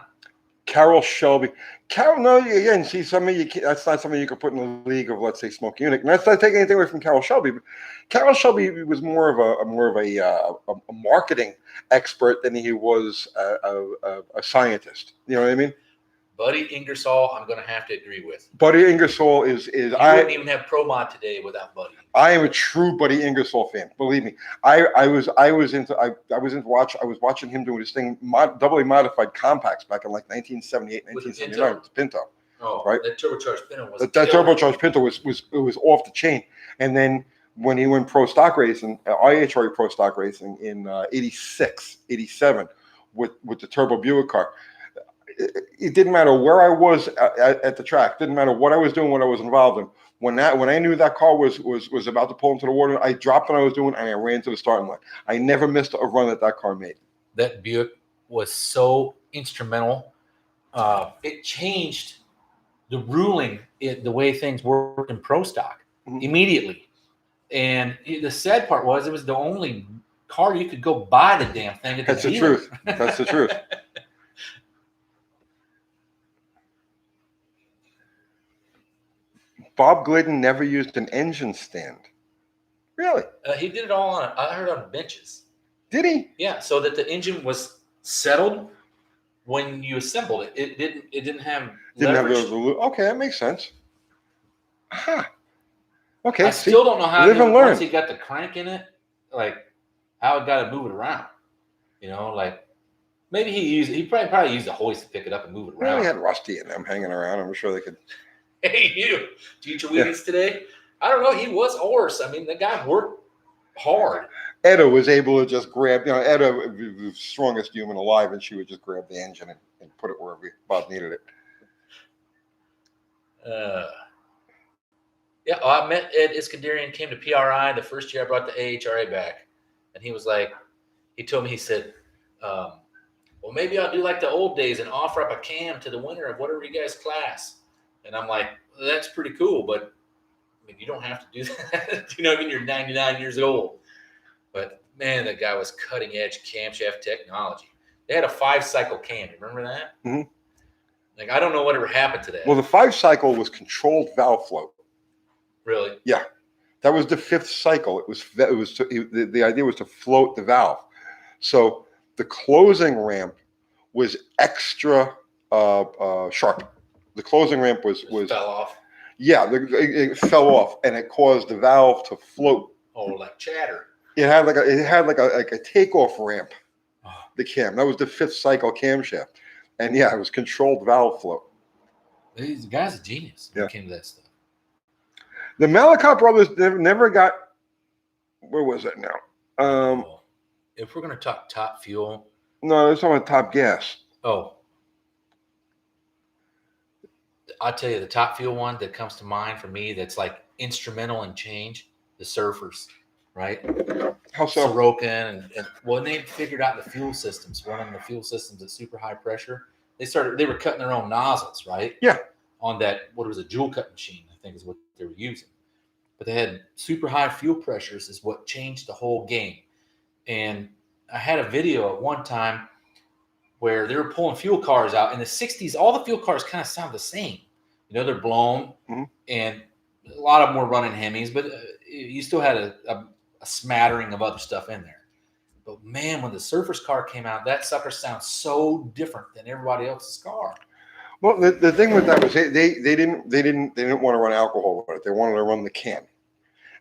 Carroll Shelby. No, again, see, that's not something you could put in the league of, let's say, Smokey Yunick. And that's not taking anything away from Carroll Shelby. But Carroll Shelby was more of a marketing expert than he was a scientist. You know what I mean? Buddy Ingersoll, I'm going to have to agree with. Buddy Ingersoll is you wouldn't even have Pro Mod today without Buddy. I am a true Buddy Ingersoll fan. Believe me, I was watching him doing this thing, doubly modified compacts back in like 1978, 1979 with the Pinto. Oh, right. That turbocharged Pinto was that turbocharged Pinto was off the chain. And then when he went pro stock racing, IHRA pro stock racing in 86, 87 with the Turbo Buick car. It didn't matter where I was at the track. Didn't matter what I was doing, what I was involved in. When I knew that car was about to pull into the water, I dropped what I was doing and I ran to the starting line. I never missed a run that car made. That Buick was so instrumental. It changed the ruling, the way things work in pro stock immediately. And the sad part was it was the only car you could go buy the damn thing at the That's the truth. That's the truth. Bob Glidden never used an engine stand. Really? He did it all I heard on benches. Did he? Yeah, so that the engine was settled when you assembled it. It didn't have leverage. Okay, that makes sense. Huh. Okay. I still don't know how once he got the crank in it, like how it got to move it around. You know, like maybe he probably used a hoist to pick it up and move it around. Well, he had Rusty and them hanging around. I'm sure they could. Hey, you! Did you eat your Wheaties today? I don't know. He was a horse. I mean, the guy worked hard. Etta was able to just grab, Etta was the strongest human alive, and she would just grab the engine and put it wherever Bob needed it. Yeah, I met Ed Iskandarian, came to PRI the first year I brought the AHRA back. And he was like, he told me, he said, well, maybe I'll do like the old days and offer up a cam to the winner of whatever you guys class. And I'm like, well, that's pretty cool, but I mean, you don't have to do that. You know, I mean, you're 99 years old. But man, that guy was cutting edge camshaft technology. They had a 5-cycle cam. Remember that? Mm-hmm. Like, I don't know whatever happened to that. Well, the 5-cycle was controlled valve float. Really? Yeah, that was the 5th cycle. The idea was to float the valve. So the closing ramp was extra sharp. The closing ramp was fell off. Yeah, it fell off, and it caused the valve to float. Oh, like chatter. It had like a takeoff ramp. Oh. The cam, that was the 5th cycle camshaft, and yeah, it was controlled valve flow. The guy's a genius when it came to that stuff. The Malikoff brothers never got. Where was that now? If we're going to talk Top Fuel. No, it's talking about Top Gas. Oh. I'll tell you the Top Fuel one that comes to mind for me that's like instrumental in change, the Surfers, right? How so? Sorokin and when they figured out the fuel systems, running the fuel systems at super high pressure, they were cutting their own nozzles, right? Yeah. On that, what was a jewel cut machine, I think is what they were using. But they had super high fuel pressures is what changed the whole game. And I had a video at one time where they were pulling fuel cars out in the 60s. All the fuel cars kind of sound the same. You know, they're blown, and a lot of them were running Hemis, but you still had a smattering of other stuff in there. But man, when the Surface car came out, that sucker sounds so different than everybody else's car. Well, the thing with that was they didn't want to run alcohol with it. They wanted to run the can.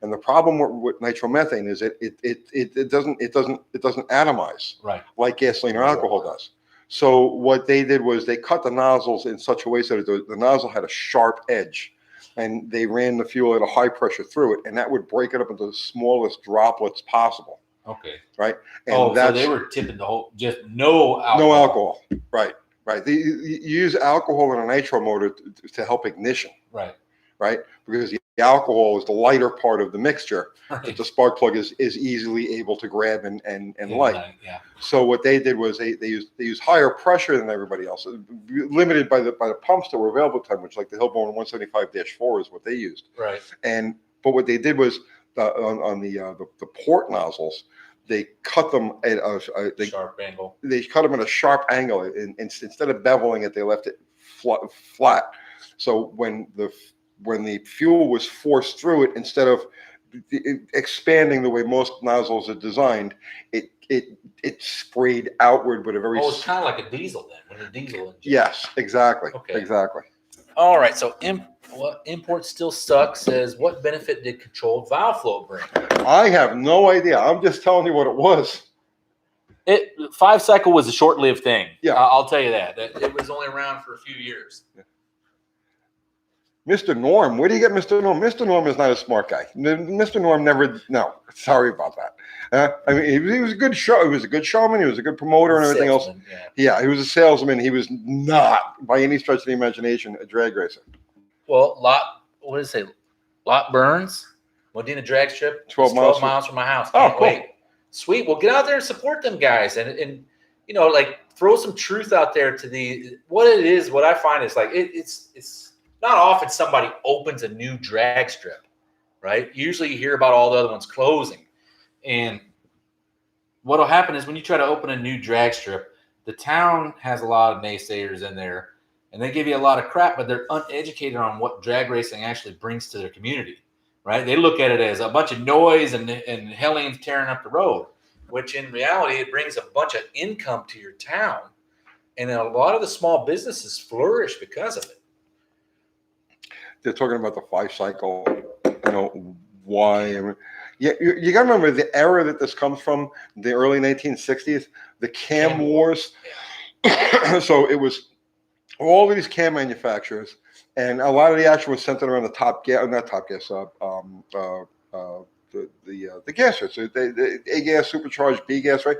And the problem with nitromethane is it doesn't atomize Right. like gasoline or alcohol does. So what they did was they cut the nozzles in such a way so that the nozzle had a sharp edge, and they ran the fuel at a high pressure through it, and that would break it up into the smallest droplets possible. Okay. Right. And so they were tipping the whole, just no alcohol. No alcohol. Right. Right. You use alcohol in a nitro motor to help ignition. Right. Right. Because the alcohol is the lighter part of the mixture Right. that the spark plug is easily able to grab and light. Yeah. So what they did was they used higher pressure than everybody else, limited by the pumps that were available at the time, which like the Hillborn 175-4 is what they used. Right. But what they did was on the port nozzles, they cut them at a sharp angle. They cut them at a sharp angle, and instead of beveling it, they left it flat. So when the fuel was forced through it, instead of expanding the way most nozzles are designed, it sprayed outward with a very. Oh, it's kind of like a diesel then, when a diesel engine. Yes, exactly. Okay. Exactly. All right. So import still sucks. Says, what benefit did controlled valve flow bring? I have no idea. I'm just telling you what it was. 5-cycle was a short-lived thing. Yeah. I'll tell you that. It was only around for a few years. Yeah. Mr. Norm, where do you get Mr. Norm? Mr. Norm is not a smart guy. Mr. Norm never. No, sorry about that. I mean, he was a good show. He was a good showman. He was a good promoter and everything else. Yeah, he was a salesman. He was not, by any stretch of the imagination, a drag racer. Well, what did it say? Lot Burns, Modena drag strip. 12 miles from my house. Oh, Can't cool. wait. Sweet. Well, get out there and support them guys, and you know, like throw some truth out there to what it is. What I find is like it's not often somebody opens a new drag strip, right? Usually you hear about all the other ones closing, and what'll happen is when you try to open a new drag strip, the town has a lot of naysayers in there, and they give you a lot of crap, but they're uneducated on what drag racing actually brings to their community, right? They look at it as a bunch of noise and hellions tearing up the road, which in reality, it brings a bunch of income to your town. And then a lot of the small businesses flourish because of it. They're talking about the 5-cycle, why. I mean, you got to remember the era that this comes from, the early 1960s, the cam wars. So it was all of these cam manufacturers, and a lot of the action was centered around the top gas, not top gas, the gases, the A gas, supercharged B gas, right?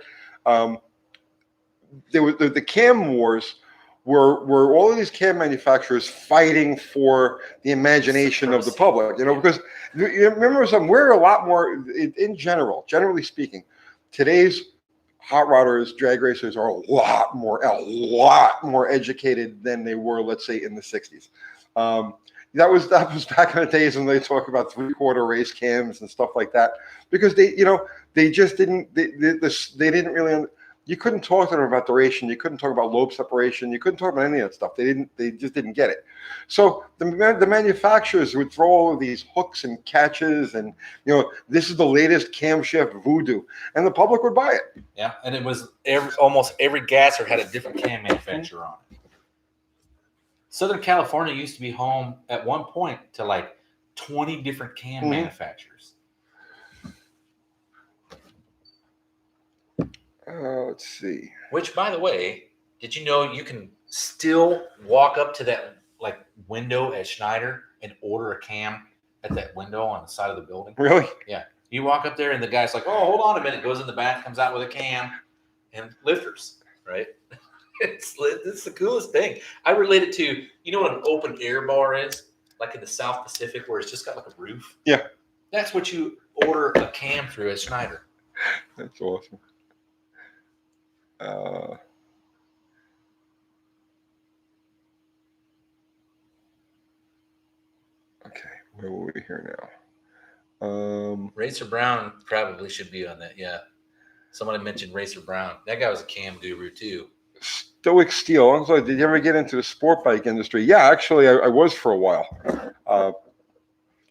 There was the cam wars were all of these cam manufacturers fighting for the imagination of the public, because you remember something, we're a lot more, generally speaking, today's hot rodders, drag racers are a lot more educated than they were, let's say, in the 60s. That was back in the days when they talk about 3/4 race cams and stuff like that, because they just didn't, they didn't really, you couldn't talk to them about duration. You couldn't talk about lobe separation. You couldn't talk about any of that stuff. They just didn't get it. So the manufacturers would throw all of these hooks and catches, and this is the latest camshaft voodoo, and the public would buy it. Yeah, and it was almost every gasser had a different cam manufacturer on it. Southern California used to be home at one point to like 20 different cam manufacturers. Let's see. Which, by the way, did you know you can still walk up to that like window at Schneider and order a cam at that window on the side of the building? Really? Yeah. You walk up there and the guy's like, "Oh, hold on a minute." Goes in the back, comes out with a cam and lifters. Right? It's the coolest thing. I relate it to, what an open air bar is, like in the South Pacific, where it's just got like a roof. Yeah. That's what you order a cam through at Schneider. That's awesome. Okay, where were we here now? Racer Brown probably should be on that. Yeah. Somebody mentioned Racer Brown. That guy was a cam guru too. Stoic Steel. I'm sorry, did you ever get into the sport bike industry? Yeah, actually, I was for a while.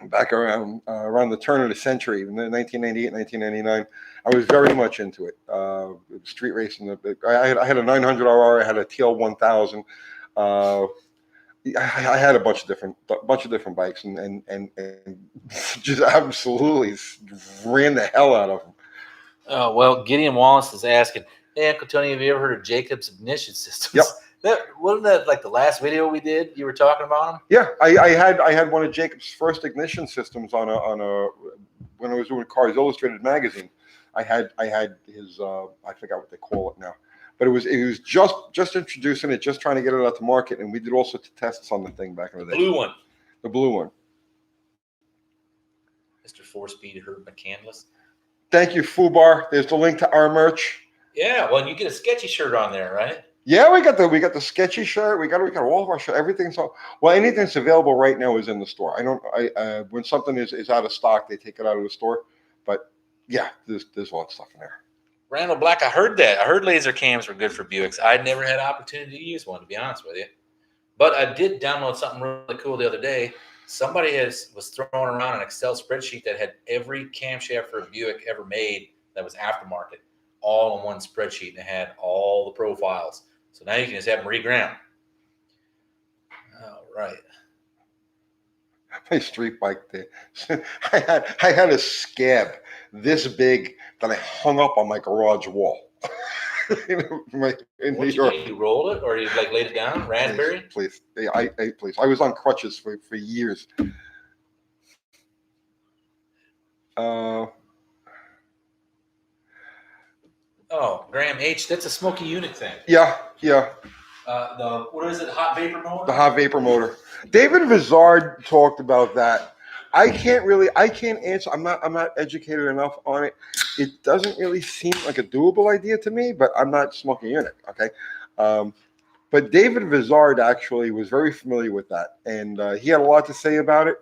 Back around the turn of the century, in 1998, 1999, I was very much into it. Street racing. I had a 900RR. I had a TL 1000. I had a bunch of different bikes, and just absolutely ran the hell out of them. Oh, well, Gideon Wallace is asking, hey, Uncle Tony, have you ever heard of Jacobs Ignition Systems? Yep. Wasn't that like the last video we did? You were talking about them? Yeah, I had one of Jacob's first ignition systems on a when I was doing Cars Illustrated magazine. I had his I forgot what they call it now, but it was just introducing it, just trying to get it out to market, and we did all sorts of tests on the thing back in the day. The blue one. Mr. 4-Speed Herb McCandless. Thank you, Fubar. There's the link to our merch. Yeah, well, you get a sketchy shirt on there, right? Yeah, we got the sketchy shirt. We got all of our shirt. Everything's anything that's available right now is in the store. When something is out of stock, they take it out of the store. But yeah, there's a lot of stuff in there. Randall Black, I heard that. I heard laser cams were good for Buicks. I'd never had opportunity to use one, to be honest with you. But I did download something really cool the other day. Somebody was throwing around an Excel spreadsheet that had every camshaft for a Buick ever made that was aftermarket, all in one spreadsheet, and it had all the profiles. So now you can just have them reground. All right. My street bike there. I had a scab this big that I hung up on my garage wall. in New York. You rolled it, or you like laid it down? Raspberry? Please. Please. I was on crutches for years. Oh, Graham H. That's a Smoky Unit thing. Yeah. What is it? Hot vapor motor? The hot vapor motor. David Vizard talked about that. I can't answer. I'm not educated enough on it. It doesn't really seem like a doable idea to me, but I'm not Smoky Unit. Okay. But David Vizard actually was very familiar with that, and he had a lot to say about it.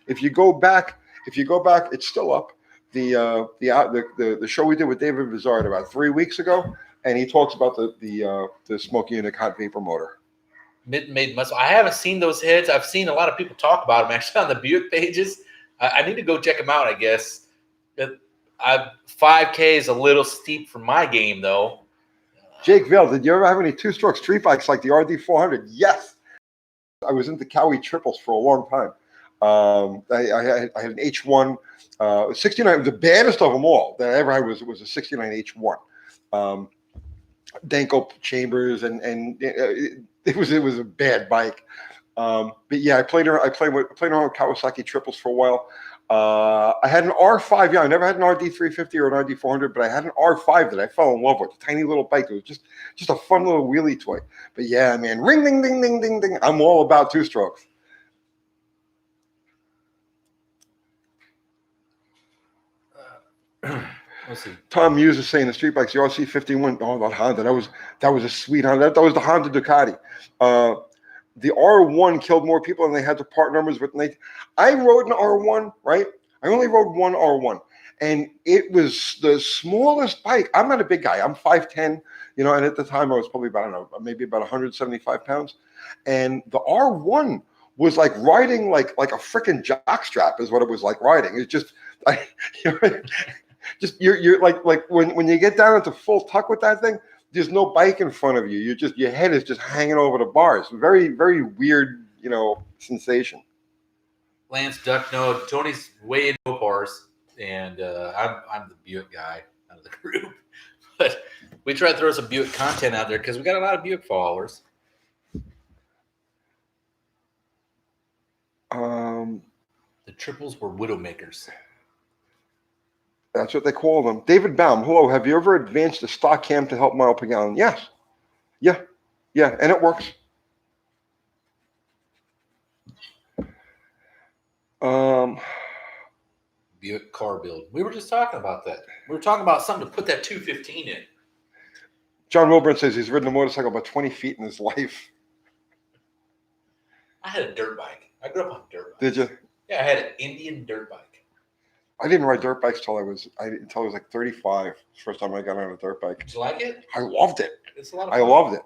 If you go back, it's still up. The show we did with David Vizard about 3 weeks ago, and he talks about the Smoky Unit hot vapor motor. Made muscle. I haven't seen those heads. I've seen a lot of people talk about them actually on the Buick pages. I need to go check them out, I guess. 5K is a little steep for my game, though. Jake Vale, did you ever have any two-stroke street bikes like the RD400? Yes. I was into Cowie triples for a long time. I had an H1 69. The baddest of them all that I ever had was a 69 H1. Danko chambers and it was a bad bike. But yeah, I played around with Kawasaki triples for a while. I had an R5. Yeah, I never had an RD350 or an RD400, but I had an R5 that I fell in love with. A tiny little bike. It was just a fun little wheelie toy. But yeah, man, ring, ding, ding, ding, ding, ding. I'm all about two strokes. Let's see. Tom Hughes is saying the street bikes, the RC51. Oh, that Honda. That was a sweet Honda. That was the Honda Ducati. The R1 killed more people than they had to part numbers with. I rode an R1, right? I only rode one R1, and it was the smallest bike. I'm not a big guy. I'm 5'10", and at the time I was probably maybe about 175 pounds. And the R1 was like riding like a freaking jockstrap is what it was like riding. It's just, you're like when you get down into full tuck with that thing, there's no bike in front of you. Your head is just hanging over the bars. Very, very weird, sensation. Lance Duck, no, Tony's way into bars, and I'm the Buick guy out of the group. But we try to throw some Buick content out there because we got a lot of Buick followers. The triples were widowmakers. That's what they call them. David Baum, hello. Have you ever advanced a stock cam to help mile per gallon? Yes. Yeah, and it works. Buick car build. We were just talking about that. We were talking about something to put that 215 in. John Wilburn says he's ridden a motorcycle about 20 feet in his life. I had a dirt bike. I grew up on a dirt bike. Did you? Yeah, I had an Indian dirt bike. I didn't ride dirt bikes until I was like 35. First time I got on a dirt bike. Did you like it? I loved it. It's a lot of I fun. loved it.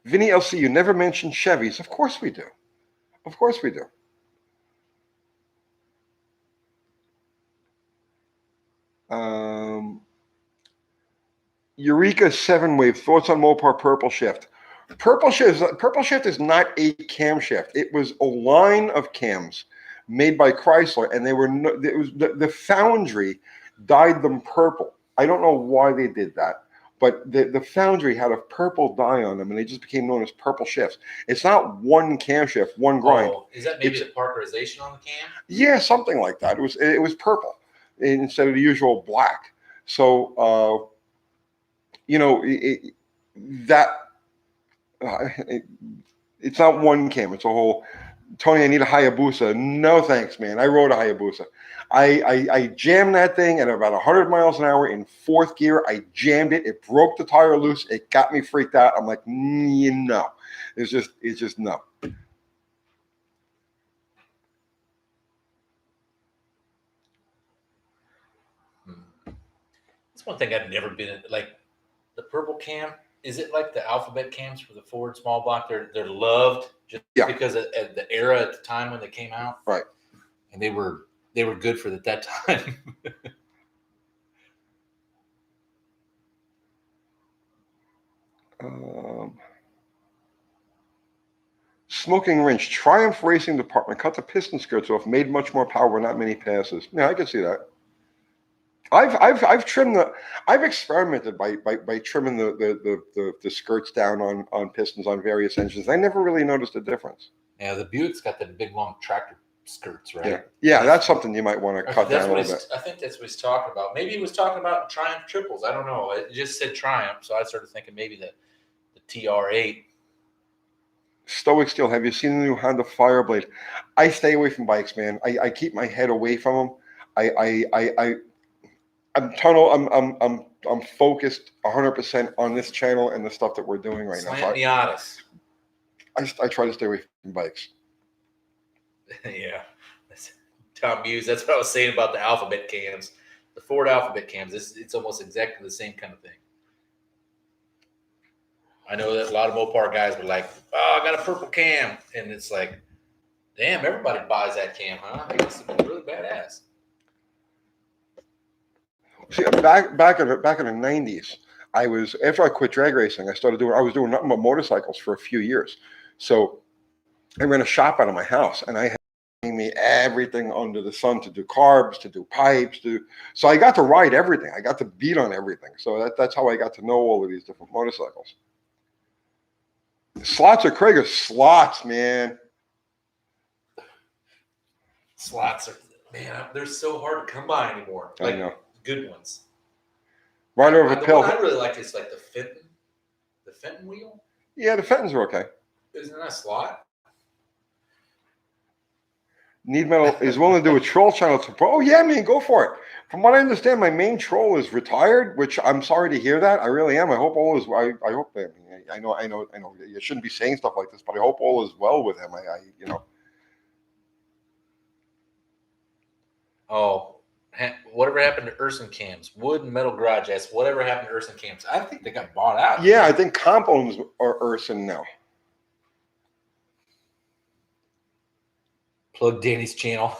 Vinny LC, you never mentioned Chevys. Of course we do. Of course we do. Eureka 7 Wave, thoughts on Mopar Purple Shift. Purple Shift is not a camshaft. It was a line of cams made by Chrysler, and it was the foundry dyed them purple. I don't know why they did that, but the foundry had a purple dye on them, and they just became known as Purple Shifts. It's not one camshaft, one grind. Oh, is that maybe the Parkerization on the cam? Yeah, something like that. It was purple instead of the usual black. So it's not one cam. It's a whole. Tony, I need a Hayabusa. No thanks, man. I rode a Hayabusa. I jammed that thing at about 100 miles an hour in fourth gear. I jammed it. It broke the tire loose. It got me freaked out. I'm like, no. It's just no. That's one thing I've never been in. Like the purple cam. Is it like the alphabet cams for the Ford small block? They're loved just because of the era at the time when they came out, right? And they were good for that time. Smoking Wrench, Triumph Racing Department cut the piston skirts off, made much more power, not many passes. Yeah, I can see that. I've trimmed I've experimented by trimming the skirts down on pistons on various engines. I never really noticed a difference. Yeah, the Buick's got the big long tractor skirts, right? Yeah, that's something you might want to cut down a little bit. I think that's what he's talking about. Maybe he was talking about Triumph triples. I don't know. It just said Triumph, so I started thinking maybe the TR8. Stoic Steel, have you seen the new Honda Fireblade? I stay away from bikes, man. I keep my head away from them. I'm focused 100% on this channel and the stuff that we're doing right now. Miatas. I try to stay away from bikes. Yeah, Tom Hughes. That's what I was saying about the alphabet cams, the Ford alphabet cams. It's almost exactly the same kind of thing. I know that a lot of Mopar guys were like, "Oh, I got a purple cam," and it's like, "Damn, everybody buys that cam, huh? They must have been really badass." See, back in the 90s, after I quit drag racing, I was doing nothing but motorcycles for a few years. So I ran a shop out of my house, and I had me everything under the sun to do carbs, to do pipes, so I got to ride everything. I got to beat on everything. So that's how I got to know all of these different motorcycles. Slots or Krager? Slots, man. Slots are, man, they're so hard to come by anymore. Like, I know. Good ones. Right over the pill. One I really like is like the Fenton wheel. Yeah, the Fentons are okay. Isn't that a slot? Need Metal is willing to do a troll channel to pro. Oh yeah, man, go for it. From what I understand, my main troll is retired, which I'm sorry to hear that. I really am. I hope all is. I hope. I know. You shouldn't be saying stuff like this, but I hope all is well with him. Oh, whatever happened to Urson cams? Wood and Metal Garage asks, whatever happened to Urson cams? I think they got bought out. Yeah, I think Comp owns Urson now. Plug Danny's channel.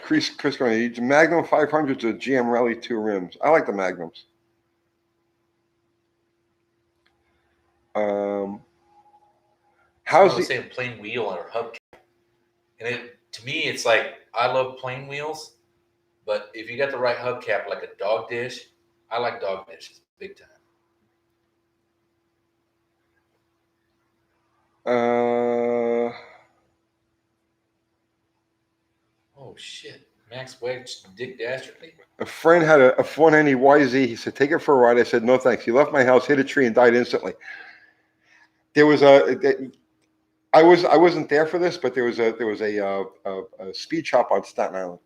Chris Magnum 500s or GM Rally 2 rims. I like the Magnums. How's saying plain wheel or hubcap? And to me, it's like I love plain wheels, but if you got the right hubcap, like a dog dish, I like dog dishes big time. Oh shit! Max Wedge, Dick Dastardly. A friend had a 490 YZ. He said, "Take it for a ride." I said, "No, thanks." He left my house, hit a tree, and died instantly. There was I wasn't there for this, but there was a speed shop on Staten Island.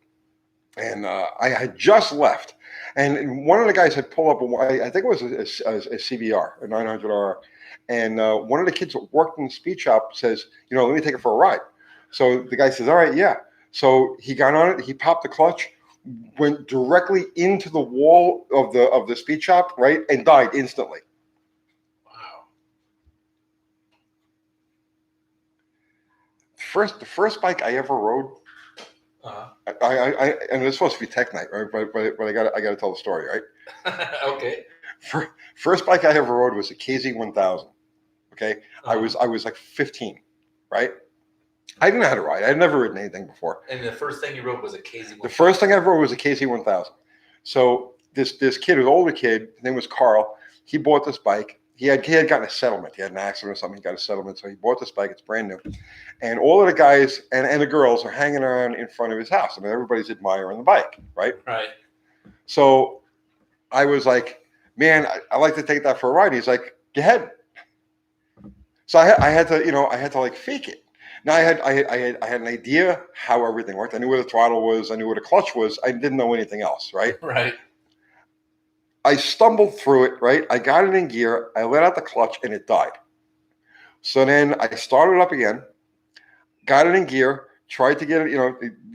and I had just left, and one of the guys had pulled up. I think it was a CBR, a 900R, and one of the kids that worked in the speed shop says, let me take it for a ride. So the guy says, all right, yeah. So he got on it. He popped the clutch, went directly into the wall of the speed shop, right, and died instantly. Wow. The first bike I ever rode. Uh-huh. And it's supposed to be Tech Night, right? But I got to tell the story, right? Okay. First bike I ever rode was a KZ1000. Okay, Uh-huh. I was like 15, right? I didn't know how to ride. I'd never ridden anything before. And the first thing you rode was a KZ1000. The first thing I ever rode was a KZ1000. So this kid, an older kid, his name was Carl. He bought this bike. He had gotten a settlement. He had an accident or something. He got a settlement, so he bought this bike. It's brand new, and all of the guys and the girls are hanging around in front of his house. I mean, everybody's admiring the bike, right? Right. So I was like, man, I like to take that for a ride. He's like, go ahead. So I had to like fake it. Now I had an idea how everything worked. I knew where the throttle was. I knew where the clutch was. I didn't know anything else, right? Right. I stumbled through it, right? I got it in gear. I let out the clutch and it died. So then I started up again, got it in gear, tried to get it,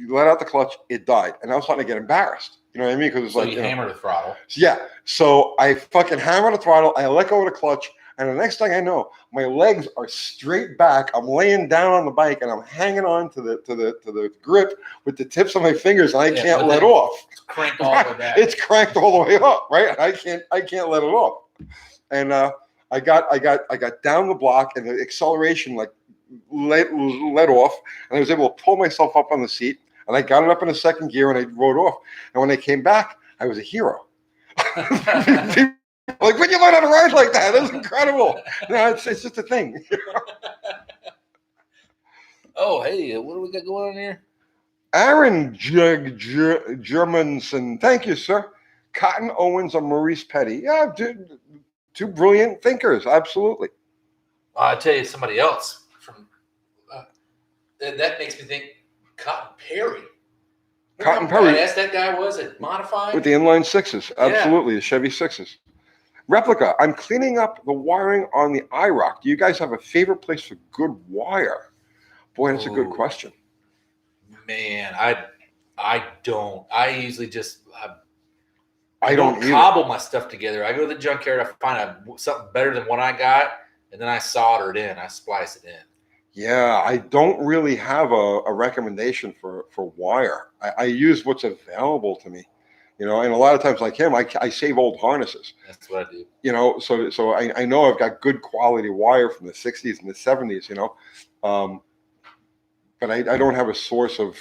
let out the clutch, it died. And I was starting to get embarrassed. You know what I mean? Because it's So like, you hammered the throttle. yeah. So I fucking hammered the throttle. I let go of the clutch. And the next thing I know, my legs are straight back. I'm laying down on the bike and I'm hanging on to the grip with the tips of my fingers, and I can't let off. It's cranked all the way back. It's cranked all the way up, right? I can't let it off. And I got down the block, and the acceleration like let off, and I was able to pull myself up on the seat, and I got it up in a second gear, and I rode off. And when I came back, I was a hero. Like, when you learn how to ride like that? That's incredible. No, it's just a thing. Oh, hey, what do we got going on here? Aaron Germanson. Thank you, sir. Cotton Owens and Maurice Petty. Yeah, two brilliant thinkers. Absolutely. I'll tell you somebody else from that makes me think Cotton Perry. Cotton Perry. Badass that guy was at Modified. With the inline sixes. Absolutely. Yeah. The Chevy sixes. Replica. I'm cleaning up the wiring on the iRock. Do you guys have a favorite place for good wire? Boy, that's a good question. Man, I don't. I usually just I don't cobble my stuff together. I go to the junkyard. I find something better than what I got, and then I solder it in. I splice it in. Yeah, I don't really have a recommendation for wire. I use what's available to me. And a lot of times, like him, I save old harnesses. That's what I do. So I know I've got good quality wire from the 60s and the 70s, but I don't have a source of.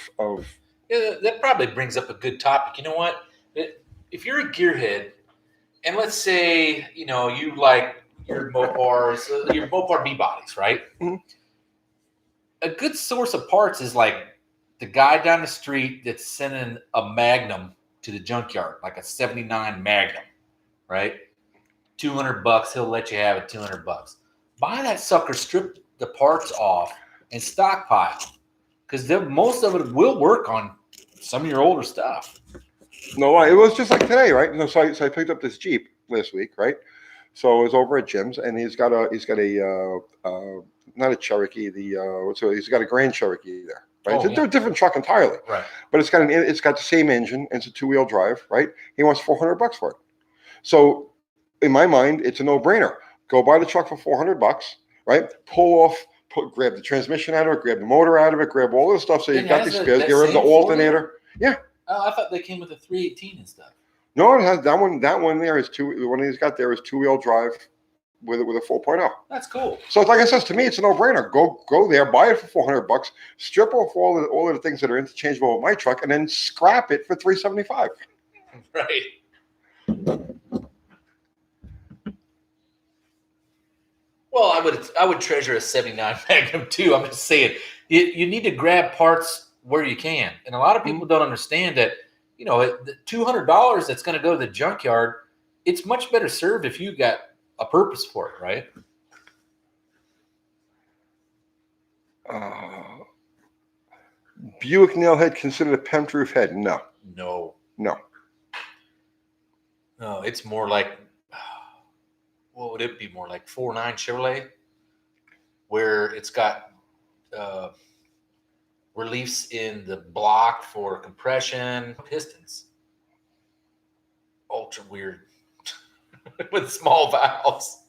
Yeah, that probably brings up a good topic. You know what? If you're a gearhead, and let's say, you like your Mopar B-bodies, right? Mm-hmm. A good source of parts is like the guy down the street that's sending a Magnum to the junkyard, like a 79 Magnum, right? $200, he'll let you have it. $200. Buy that sucker, strip the parts off, and stockpile, because most of it will work on some of your older stuff. No, it was just like today, right? So I picked up this Jeep last week, right? So I was over at Jim's, and he's got a not a Cherokee, so he's got a Grand Cherokee there. Right? Oh, it's a different truck entirely. Right. But it's got the same engine, and it's a 2-wheel drive, right? He wants $400 for it. So in my mind, it's a no-brainer. Go buy the truck for $400, right? Grab the transmission out of it, grab the motor out of it, grab all this stuff. So you've got the spares, get rid of the alternator. Yeah. Oh, I thought they came with a 318 and stuff. No, it has that one. That one there is the one he's got there is 2-wheel drive with a 4.0. That's cool. So like I said, to me, it's a no-brainer. Go there, buy it for $400, strip off all of the things that are interchangeable with my truck, and then scrap it for $375. Right. Well, I would treasure a 79 Magnum too. I'm just saying, you need to grab parts where you can, and a lot of people don't understand that. The $200 that's going to go to the junkyard, it's much better served if you got a purpose for it, right? Buick nailhead considered a PEMT roof head? No. No. No. No, it's more like, what would it be more like? 4.9 Chevrolet, where it's got reliefs in the block for compression, pistons. Ultra weird with small valves,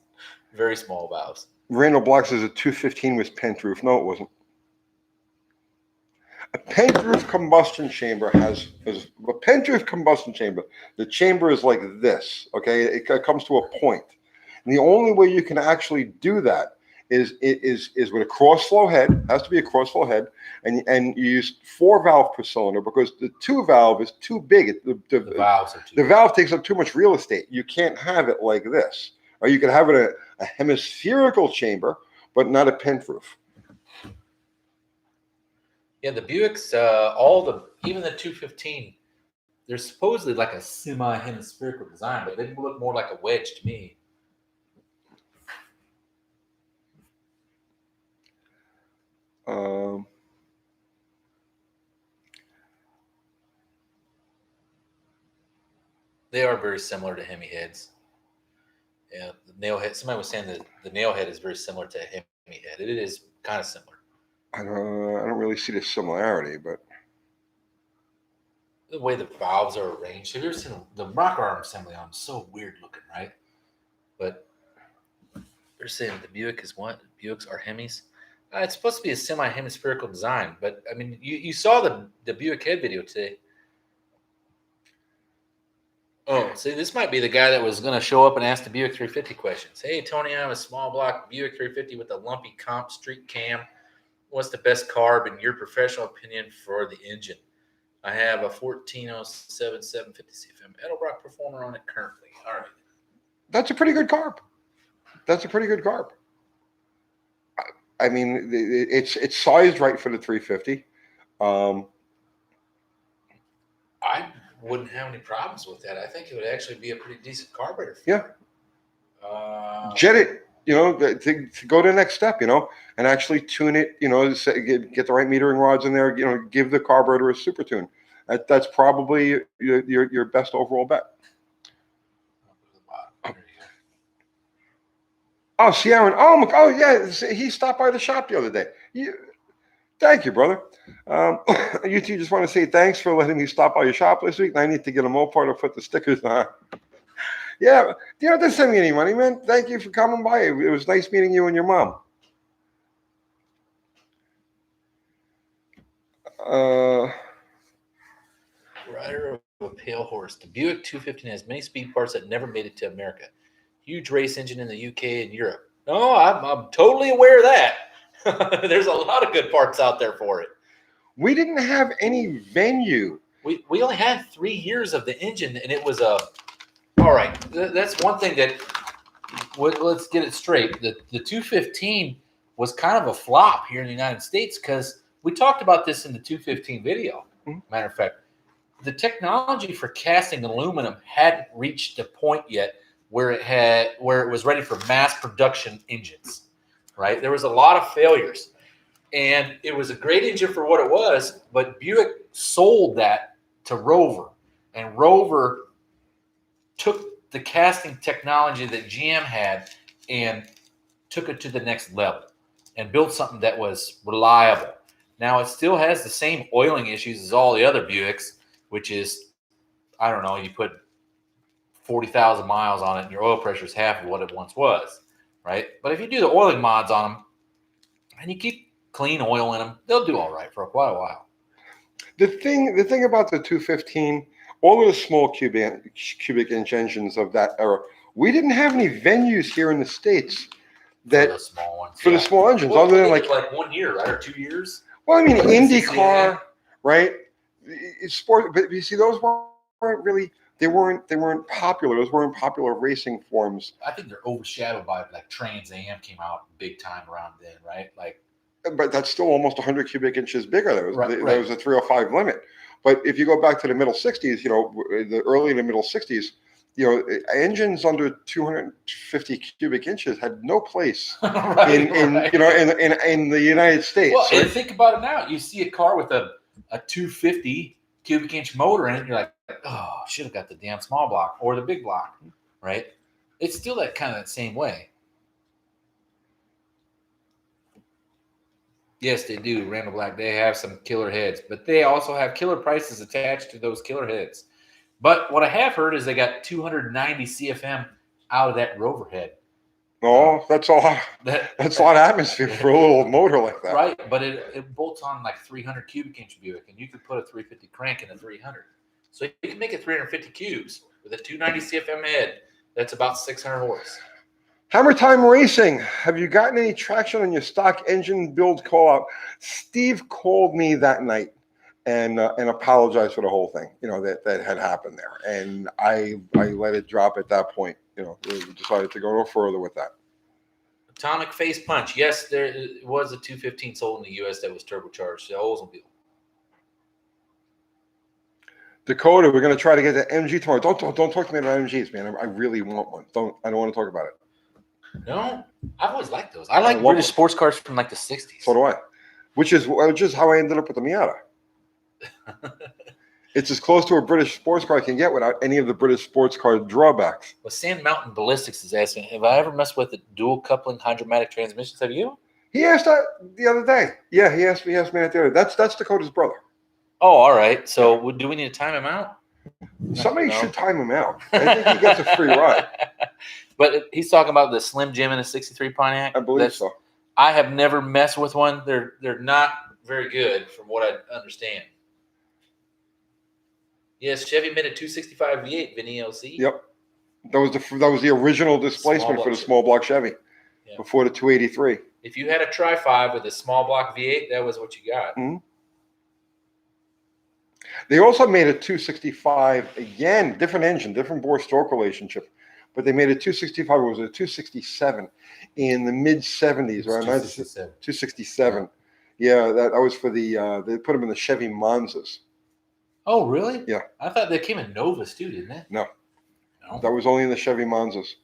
very small valves. Randall Block says a 215 was pent roof. No, it wasn't. A pent roof combustion chamber has a pent roof combustion chamber. The chamber is like this. Okay, it comes to a point, and the only way you can actually do that is with a cross flow head. It has to be a cross flow head, and you use 4 valve per cylinder because the 2 valve is too big. The valves are too the big. valve takes up too much real estate. You can't have it like this, or you can have it a hemispherical chamber, but not a pent roof. Yeah, the Buicks, even the 215, they're supposedly like a semi-hemispherical design, but they look more like a wedge to me. They are very similar to Hemi heads. Yeah, the nail head. Somebody was saying that the nail head is very similar to a Hemi head. It is kind of similar. I don't really see the similarity, but The way the valves are arranged. Have you ever seen the rocker arm assembly on them? So weird looking, right? But they're saying the Buick is what? Buicks are Hemis. It's supposed to be a semi-hemispherical design, but I mean, you saw the Buick head video today. Oh, see, this might be the guy that was going to show up and ask the Buick 350 questions. Hey, Tony, I have a small block Buick 350 with a lumpy comp street cam. What's the best carb in your professional opinion for the engine? I have a 1407 750 CFM Edelbrock Performer on it currently. All right. that's a pretty good carb. That's a pretty good carb. I mean, it's sized right for the 350. I wouldn't have any problems with that. I think it would actually be a pretty decent carburetor. Yeah. Uh, Jet it, to go to the next step, and actually tune it, get the right metering rods in there, give the carburetor a super tune. That's probably your best overall bet. Oh, Sierra. Oh, yeah. He stopped by the shop the other day. Thank you, brother. You two just want to say thanks for letting me stop by your shop this week. I need to get a Mopar to put the stickers on. Yeah, you don't have to send me any money, man. Thank you for coming by. It was nice meeting you and your mom. Rider of a pale horse. The Buick 215 has many speed parts that never made it to America. Huge race engine in the UK and Europe. No, I'm totally aware of that. There's a lot of good parts out there for it. We didn't have any venue. We only had 3 years of the engine, and it was all right. That's one thing that let's get it straight. The 215 was kind of a flop here in the United States because we talked about this in the 215 video. Matter of fact, the technology for casting aluminum hadn't reached the point yet where it was ready for mass production engines. Right? There was a lot of failures. And it was a great engine for what it was, but Buick sold that to Rover. And Rover took the casting technology that GM had and took it to the next level and built something that was reliable. Now, it still has the same oiling issues as all the other Buicks, which is, I don't know, you put 40,000 miles on it and your oil pressure is half of what it once was, right? But if you do the oiling mods on them and you keep clean oil in them, they'll do all right for quite a while. The thing about the 215, all of the small cubic inch engines of that era, we didn't have any venues here in the States that for the small ones, the small engines, well, other than like 1 year, right, or 2 years. Well, I mean, Like IndyCar, right? It's sport, but you see, those weren't really. They weren't popular. Those weren't popular racing forms. I think they're overshadowed by like Trans Am came out big time around then, right? Like, but that's still almost 100 cubic inches bigger. There was a 305 limit. But if you go back to the middle 60s, the early to middle 60s, engines under 250 cubic inches had no place in the United States. Well, right? and think about it now. You see a car with a 250 cubic inch motor in it. You're like, oh, should have got the damn small block or the big block, right? It's still that kind of that same way. Yes, they do. Randall Black, they have some killer heads, but they also have killer prices attached to those killer heads. But what I have heard is they got 290 CFM out of that Rover head. No, that's all. That's a lot of atmosphere for a little motor like that. Right, but it bolts on like 300 cubic inch Buick, and you could put a 350 crank in a 300. So you can make it 350 cubes with a 290 CFM head. That's about 600 horse. Hammer Time Racing. Have you gotten any traction on your stock engine build call out? Steve called me that night and apologized for the whole thing, that had happened there. And I let it drop at that point. We decided to go no further with that. Atomic Face Punch. Yes, there was a 215 sold in the U.S. that was turbocharged. The Oldsmobile. Dakota, we're going to try to get the MG tomorrow. Don't talk to me about MGs, man. I really want one. I don't want to talk about it. No, I've always liked those. I like British sports cars from like the 60s. So do I. Which is how I ended up with the Miata. It's as close to a British sports car I can get without any of the British sports car drawbacks. Well, Sand Mountain Ballistics is asking, have I ever messed with the dual coupling hydromatic transmissions? Have you? He asked that the other day. Yeah, he asked me that the other day. That's Dakota's brother. Oh, all right. So do we need to time him out? Somebody should time him out. I think he gets a free ride. But he's talking about the Slim Jim in a 63 Pontiac. I believe so. I have never messed with one. They're not very good from what I understand. Yes, Chevy made a 265 V8 Vinny LC. Yep. That was the original displacement for the small block Chevy before the 283. If you had a Tri-5 with a small block V8, that was what you got. Mm-hmm. They also made a 265, again, different engine, different bore-stroke relationship, but they made a 265, it was a 267 in the mid-70s, around 267. Yeah, that was for they put them in the Chevy Monzas. Oh, really? Yeah. I thought they came in Novas too, didn't they? No. That was only in the Chevy Monzas.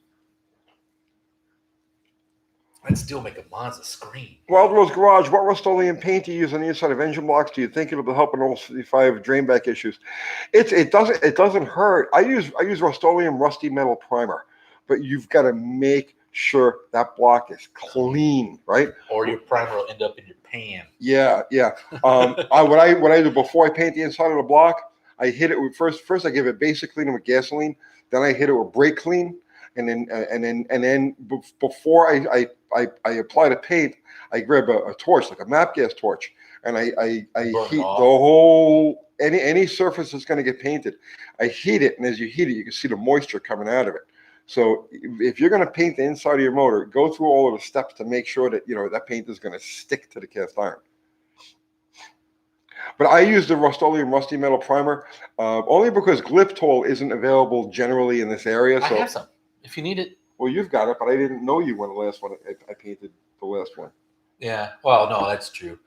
I'd still make a Monza scream. Wild Rose Garage, what Rust-Oleum paint do you use on the inside of engine blocks? Do you think it'll help in all 55 drainback issues? It doesn't hurt. I use Rust-Oleum Rusty Metal Primer, but you've got to make sure that block is clean, right? Or your primer will end up in your pan. Yeah. What I do before I paint the inside of the block, I hit it with first I give it basic cleaner with gasoline, then I hit it with brake clean, and then before I apply the paint, I grab a torch, like a MAP gas torch, and I heat the whole any surface that's going to get painted. I heat it, and as you heat it, you can see the moisture coming out of it. So if you're going to paint the inside of your motor, go through all of the steps to make sure that that paint is going to stick to the cast iron. But I use the Rust-Oleum Rusty Metal Primer only because Gliptol isn't available generally in this area. So I have some if you need it. Well, you've got it, but I didn't know you when the last one. I painted the last one. Yeah. Well, no, that's true.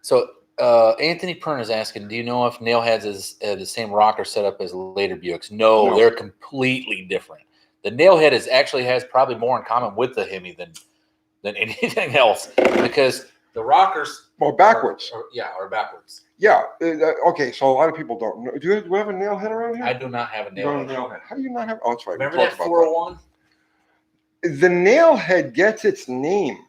So Anthony Pern is asking, do you know if Nailheads is the same rocker setup as later Buicks? No, they're completely different. The Nailhead actually has probably more in common with the Hemi than anything else, because the rockers backwards. Are backwards. Yeah. Okay. So a lot of people don't know. Do you have a Nailhead around here? I do not have a Nailhead. How do you not have? Oh, that's right. Remember that 401? The Nailhead gets its name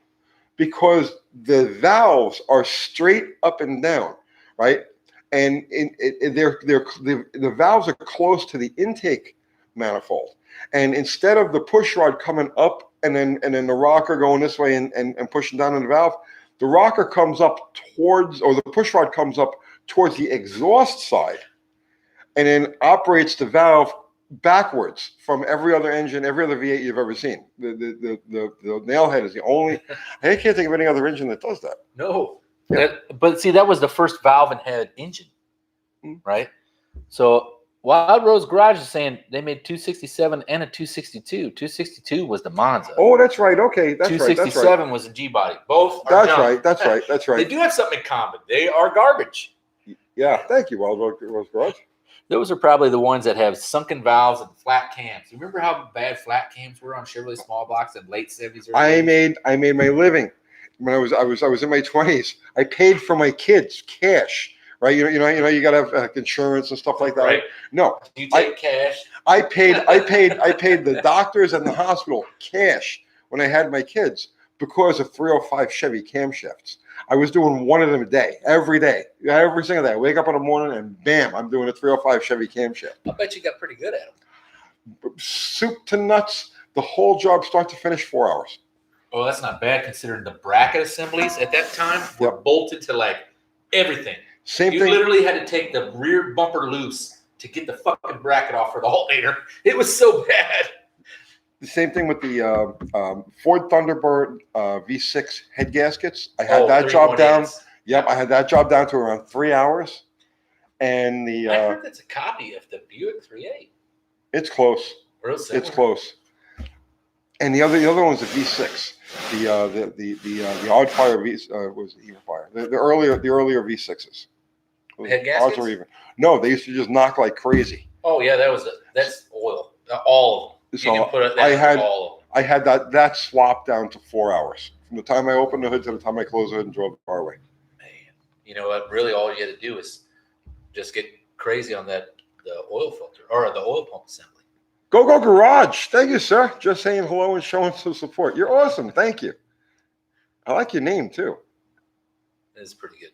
because the valves are straight up and down, right? And the valves are close to the intake manifold. And instead of the push rod coming up and then the rocker going this way and pushing down on the valve, the rocker comes up the push rod comes up towards the exhaust side and then operates the valve backwards from every other engine, every other V8 you've ever seen. The Nailhead is the only, I can't think of any other engine that does that. No. Yeah. But see, that was the first valve and head engine, right? So Wild Rose Garage is saying they made 267 and a 262. 262 was the Monza. Oh, that's right. Okay, that's 267 was a G-body. Both are junk. That's right. They do have something in common. They are garbage. Yeah, thank you, Wild Rose Garage. Those are probably the ones that have sunken valves and flat cams. You remember how bad flat cams were on Chevrolet small blocks in late 70s? I made my living when I was in my 20s. I paid for my kids cash, right? You got to have insurance and stuff like that. Right. No, You take cash. I paid the doctors and the hospital cash when I had my kids because of 305 Chevy camshafts. I was doing one of them a day, every single day. I wake up in the morning and bam, I'm doing a 305 Chevy camshaft. I bet you got pretty good at them. Soup to nuts, the whole job start to finish 4 hours. Oh, that's not bad considering the bracket assemblies at that time were bolted to like everything. Same You thing. literally had to take the rear bumper loose to get the fucking bracket off for the alternator. It was so bad. The same thing with the Ford Thunderbird V6 head gaskets. I had that job down. 318s. Yep, I had that job down to around 3 hours. And I heard that's a copy of the Buick 3.8. it's close. Real similar. It's close. And the other one's the V6. The Oddfire V was the Fire. The earlier V6s. Head gaskets? Odds were even. No, they used to just knock like crazy. Oh yeah, that's oil. All of them. You So can put it. I had all of them. I had that swapped down to 4 hours from the time I opened the hood to the time I closed the hood and drove the car away. Man, you know what? Really, all you had to do is just get crazy on the oil filter or the oil pump assembly. Go Garage. Thank you, sir. Just saying hello and showing some support. You're awesome. Thank you. I like your name too. It's pretty good.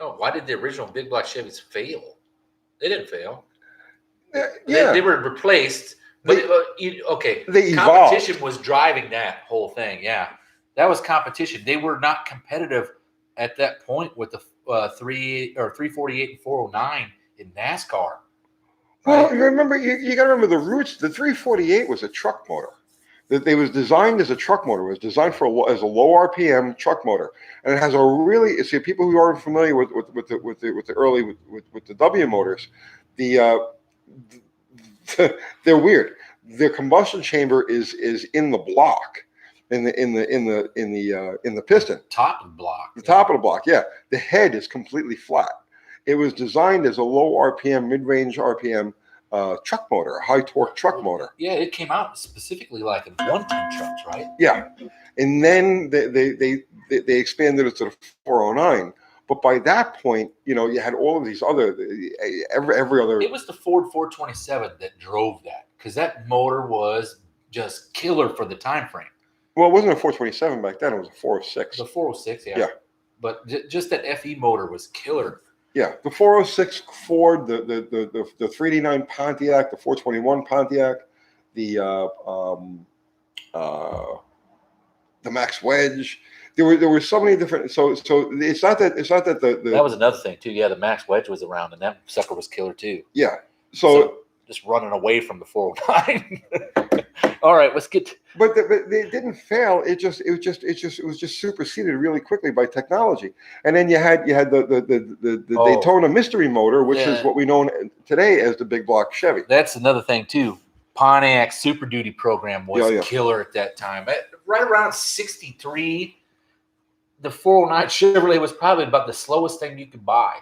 Oh, why did the original big block Chevys fail? They didn't fail. Yeah. They were replaced. But They evolved. competition was driving that whole thing. Yeah, that was competition. They were not competitive at that point with the 348 and 409 in NASCAR. Well, remember, you got to remember the roots. The 348 was a truck motor. It was designed as a truck motor. It was designed as a low RPM truck motor, and it has a really. See, people who aren't familiar with the early with the W motors, they're weird. Their combustion chamber is in the block, in the piston. Top of the block. The top of the block, yeah. The head is completely flat. It was designed as a low RPM, mid-range RPM truck motor, a high torque truck motor. Yeah, it came out specifically like in 110 trucks, right? Yeah, and then they expanded it to the 409. But by that point, you had all of these other every other. It was the Ford 427 that drove that because that motor was just killer for the time frame. Well, it wasn't a 427 back then; it was a 406. The 406, yeah. Yeah. But just that FE motor was killer. Yeah, the 406 Ford, the 389 Pontiac, the 421 Pontiac, the Max Wedge. There were so many different. So it's not that the that was another thing too. Yeah, the Max Wedge was around, and that sucker was killer too. Yeah. So just running away from the 409. All right, let's get. But they didn't fail. It was just superseded really quickly by technology. And then you had the Daytona Mystery Motor, which is what we know today as the big block Chevy. That's another thing too. Pontiac Super Duty program was killer at that time. Right around 63, the 409 Chevrolet was probably about the slowest thing you could buy.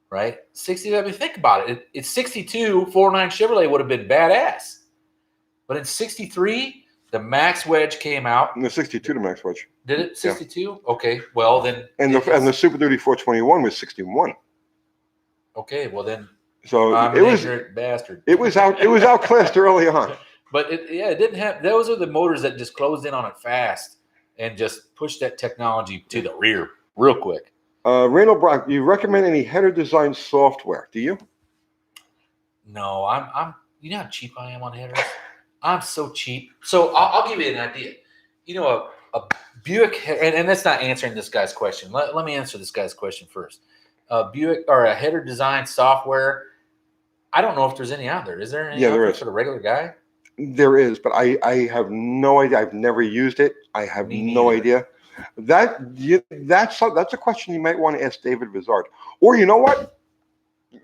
Right? 60. I mean, think about it. It's 62. 409 Chevrolet would have been badass. But in 63, the Max Wedge came out. In the 62, the Max Wedge. Did it? 62? Yeah. Okay. Well, then. And the Super Duty 421 was 61. Okay. Well, then. So I'm an ignorant bastard. It was outclassed early on. But it didn't have. Those are the motors that just closed in on it fast and just pushed that technology to the rear real quick. Randall Brock, do you recommend any header design software? Do you? No, I'm. You know how cheap I am on headers. I'm so cheap. So I'll give you an idea. A Buick, and that's not answering this guy's question. Let me answer this guy's question first. Buick or a header design software. I don't know if there's any out there. Is there any? Yeah, there is for the regular guy. There is, but I have no idea. I've never used it. I have no idea. That's a question you might want to ask David Vizard. Or you know what?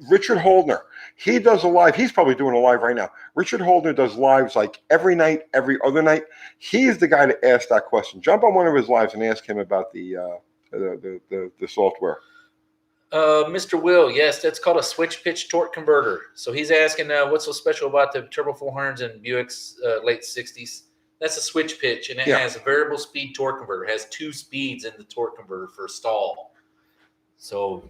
Richard Holdner. He does a live. He's probably doing a live right now. Richard Holdner does lives like every night, every other night. He's the guy to ask that question. Jump on one of his lives and ask him about the software. Mr. Will, yes, that's called a switch pitch torque converter. So he's asking what's so special about the Turbo 400s and Buick's late 60s That's a switch pitch, and it Yeah. has a variable speed torque converter. It has 2 speeds in the torque converter for stall. So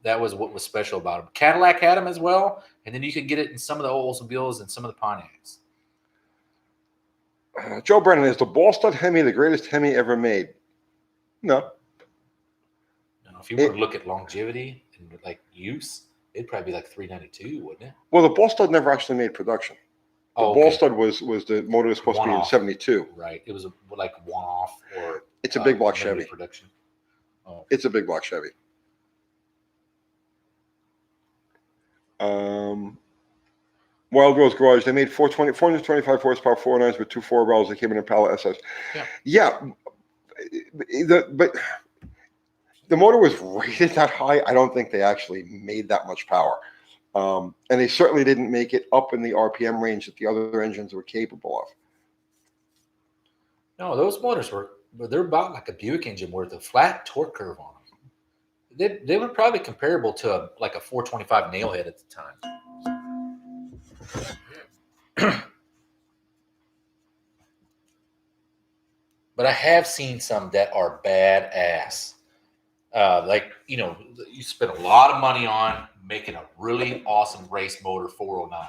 that was what was special about them. Cadillac had them as well, and then you could get it in some of the Oldsmobiles and some of the Pontiacs. Joe Brennan, is the ball stud Hemi the greatest Hemi ever made? No. Now, if you were to look at longevity and like use, it'd probably be like 392, wouldn't it? Well, the ball stud never actually made production. The ball stud was the motor was supposed to be in 72. Right. It was like one off or it's a big block Chevy. Production. Oh. It's a big block Chevy. Wild Rose Garage, they made 425 horsepower 409s with 2 4-valves. They came in a Pala SS. Yeah. But the motor was rated that high. I don't think they actually made that much power. And they certainly didn't make it up in the RPM range that the other engines were capable of. No, those motors they're about like a Buick engine with a flat torque curve on them. They were probably comparable to like a 425 Nailhead at the time. But I have seen some that are badass. Like, you spend a lot of money on making a really awesome race motor 409.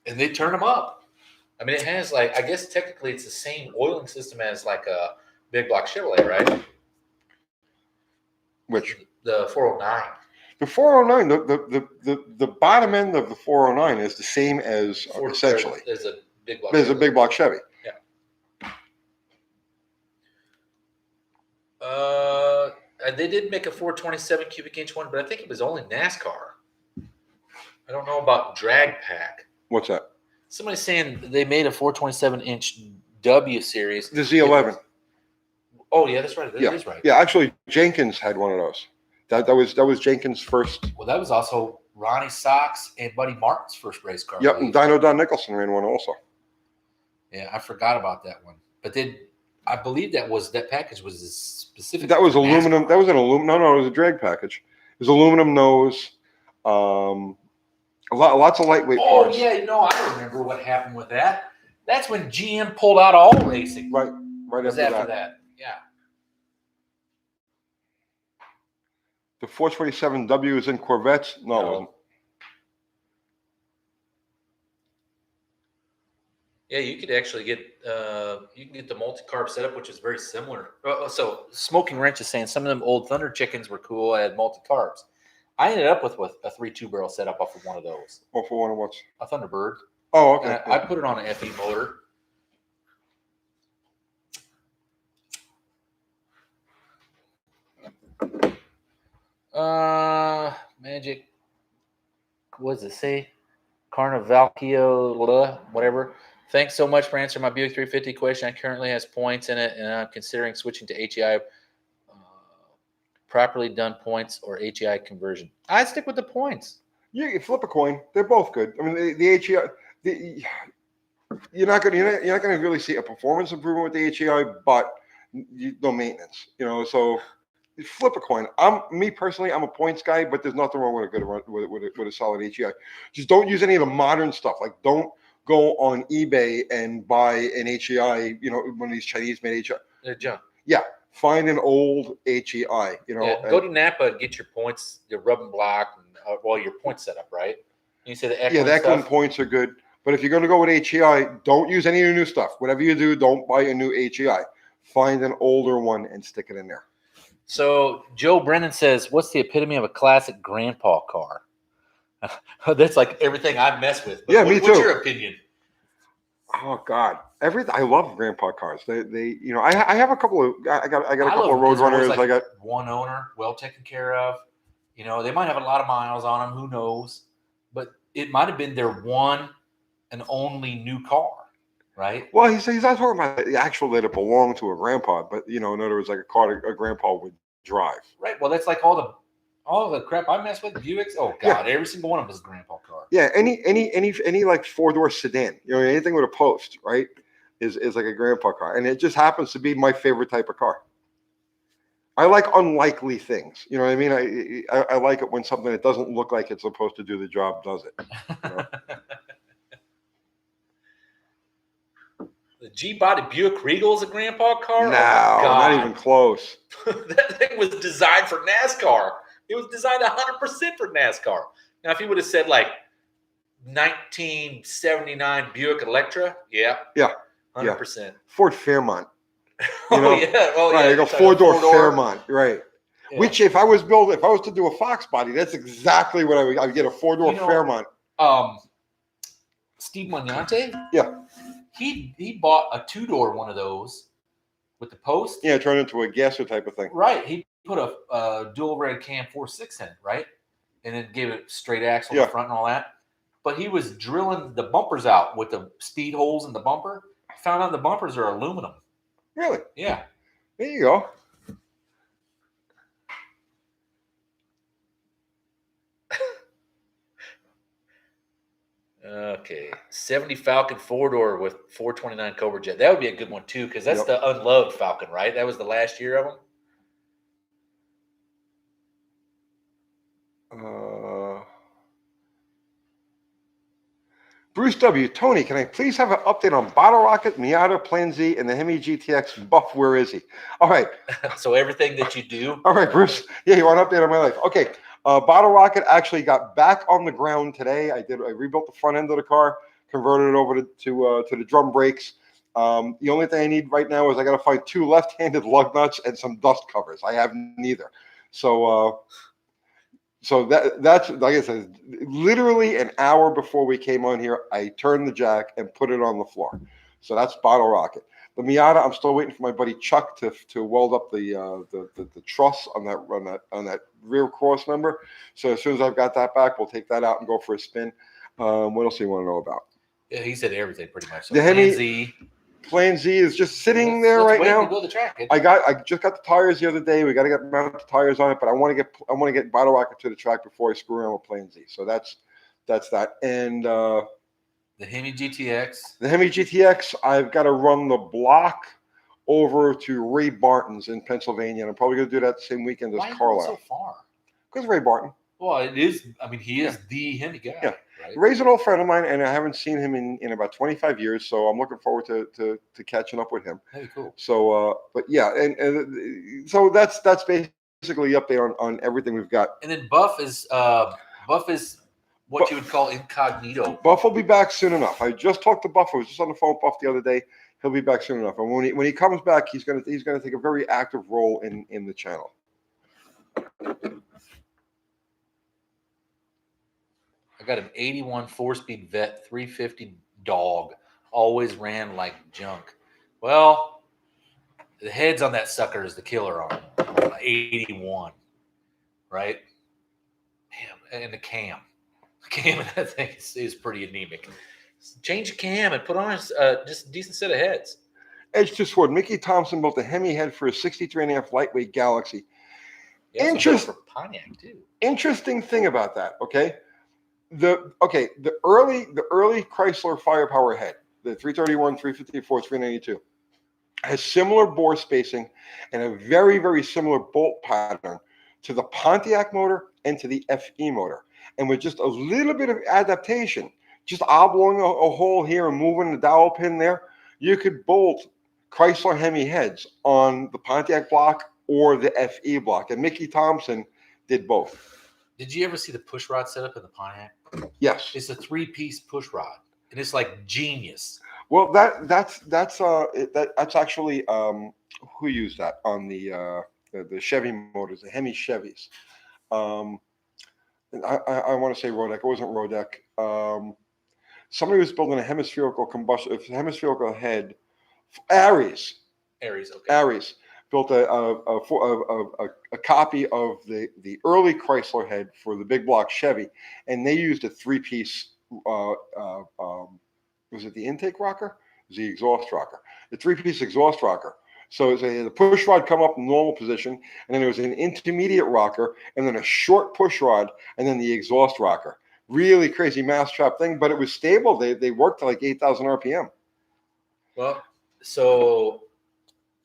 And they turn them up. I mean, it has I guess technically it's the same oiling system as like a big block Chevrolet, right? Which? The 409. The 409, the bottom end of the 409 is the same as essentially. There's a big block. There's a big block Chevy. Yeah. They did make a 427 cubic inch one, but I think it was only NASCAR. I don't know about drag pack. What's that? Somebody's saying they made a 427 inch W series. The Z11. Oh yeah, that's right. That is right. Yeah, actually, Jenkins had one of those. That was Jenkins' first. Well, that was also Ronnie Sox and Buddy Martin's first race car. Yep, and Dino Don Nicholson ran one also. Yeah, I forgot about that one. But I believe that package was specific. That was aluminum. NASCAR. That was an aluminum. No, it was a drag package. It was aluminum nose. Lots of lightweight parts. Oh yeah, I remember what happened with that. That's when GM pulled out all racing. Right after that. Yeah. The 427W is in Corvettes. No, it wasn't. Yeah, you could actually get the multi-carb setup, which is very similar. So Smoking Wrench is saying some of them old Thunder chickens were cool. I had multi-carbs. I ended up with a 3.2 barrel setup off of one of those. Well, for one of what? A Thunderbird. Oh, okay. I put it on an FE motor. Magic. What does it say? Carnavalcio, whatever. Thanks so much for answering my Buick 350 question. I currently has points in it, and I'm considering switching to HEI. Properly done points or HEI conversion. I stick with the points. You flip a coin. They're both good. I mean, the HEI. You're not going to really see a performance improvement with the HEI, but no maintenance. So flip a coin. Me personally, I'm a points guy, but there's nothing wrong with a solid HEI. Just don't use any of the modern stuff. Like, don't go on eBay and buy an HEI. One of these Chinese-made HEI. They're junk. Yeah. Find an old HEI, go to Napa and get your points, your rub and block, and your point setup, right? And you say the Equine the Equine points are good. But if you're going to go with HEI, don't use any of the new stuff. Whatever you do, don't buy a new HEI. Find an older one and stick it in there. So Joe Brennan says, what's the epitome of a classic grandpa car? That's like everything I mess with. But me too. What's your opinion? Oh God, I love grandpa cars. They I have a couple of I got a couple of Roadrunners. Like I got one owner, well taken care of. They might have a lot of miles on them. Who knows? But it might have been their one and only new car, right? Well, he's not talking about the actual that it belonged to a grandpa, but in other words, like a car a grandpa would drive. Right. Well, that's like all the crap I mess with Buicks. Oh God, every single one of them is a grandpa car. Yeah, any like 4-door sedan, anything with a post, right, is like a grandpa car, and it just happens to be my favorite type of car. I like unlikely things. You know what I mean? I like it when something that doesn't look like it's supposed to do the job does it. G-body Buick Regal is a grandpa car? No, Oh my God. not even close. That thing was designed for NASCAR. It was designed 100% for NASCAR. Now, if you would have said like 1979 Buick Electra, yeah, 100%. Ford Fairmont. Oh Right, yeah. you go four-door Fairmont, right? Yeah. Which, if I was to do a Fox body, that's exactly what I would get, a four-door Fairmont. Steve Magnante, Yeah, he bought a 2-door one of those with the post. yeah, turn into a gasser type of thing. Right. He put a dual red cam 4.6 in it, right? And then gave it straight axle in the front and all that. But he was drilling the bumpers out with the speed holes in the bumper. Found out the bumpers are aluminum. Really? Yeah. There you go. Okay. 70 Falcon 4-door with 429 Cobra Jet. That would be a good one too, because that's the unloved Falcon, right? That was the last year of them. Bruce W. Tony, can I please have an update on Bottle Rocket, Miata, Plan Z, and the Hemi GTX Buff? Where is he? All right. So everything that you do. All right, Bruce. Yeah, you want an update on my life? Okay. Bottle Rocket actually got back on the ground today. I rebuilt the front end of the car, converted it over to the drum brakes. The only thing I need right now is I got to find 2 left-handed lug nuts and some dust covers. I have neither. So that's like I said, literally an hour before we came on here, I turned the jack and put it on the floor. So that's Bottle Rocket. The Miata, I'm still waiting for my buddy Chuck to weld up the truss on that rear cross member. So as soon as I've got that back, we'll take that out and go for a spin. What else do you want to know about? Yeah, he said everything pretty much. So The Hemi Plan Z. Plan Z is just sitting there right now. To go to the track. I just got the tires the other day. We got to get mounted tires on it, but I want to get Bottle Rocket to the track before I screw around with Plan Z. So that's that. And the Hemi GTX. The Hemi GTX, I've got to run the block over to Ray Barton's in Pennsylvania, and I'm probably going to do that the same weekend as Carlisle. So far? Because Ray Barton. Well, it is. I mean, he is the Hemi guy. Yeah. Right? Ray's an old friend of mine, and I haven't seen him in about 25 years, so I'm looking forward to catching up with him. Very cool. So, but yeah, and so that's basically the update on everything we've got. And then Buff is what you would call incognito. Buff will be back soon enough. I just talked to Buff. I was just on the phone with Buff the other day. He'll be back soon enough, and when he comes back, he's gonna take a very active role in the channel. I got an 81 4-speed Vet 350 dog. Always ran like junk. Well, the heads on that sucker is the killer on 81, right? Damn, and the cam. The cam in that thing is pretty anemic. Change the cam and put on just a decent set of heads. Edge to Sword. Mickey Thompson built a Hemi head for a 63.5 lightweight Galaxy. Yeah, for Pontiac too. Interesting thing about that, okay? The early Chrysler Firepower head, the 331, 354, 392, has similar bore spacing and a very, very similar bolt pattern to the Pontiac motor and to the FE motor. And with just a little bit of adaptation, just oblong a hole here and moving the dowel pin there, you could bolt Chrysler Hemi heads on the Pontiac block or the FE block. And Mickey Thompson did both. Did you ever see the push rod setup in the Pontiac? Yes. It's a 3-piece push rod, and it's like genius. Well, that's actually who used that on the Chevy motors, the Hemi Chevys. I want to say Rodec. It wasn't Rodec. Somebody was building a hemispherical head. Aries. Okay. Aries built a copy of the early Chrysler head for the big block Chevy, and they used a 3-piece. Was it the intake rocker? It was the exhaust rocker. The 3-piece exhaust rocker. So the push rod come up in normal position, and then there was an intermediate rocker, and then a short push rod, and then the exhaust rocker. Really crazy mousetrap thing, but it was stable. They worked to like 8,000 RPM. Well, so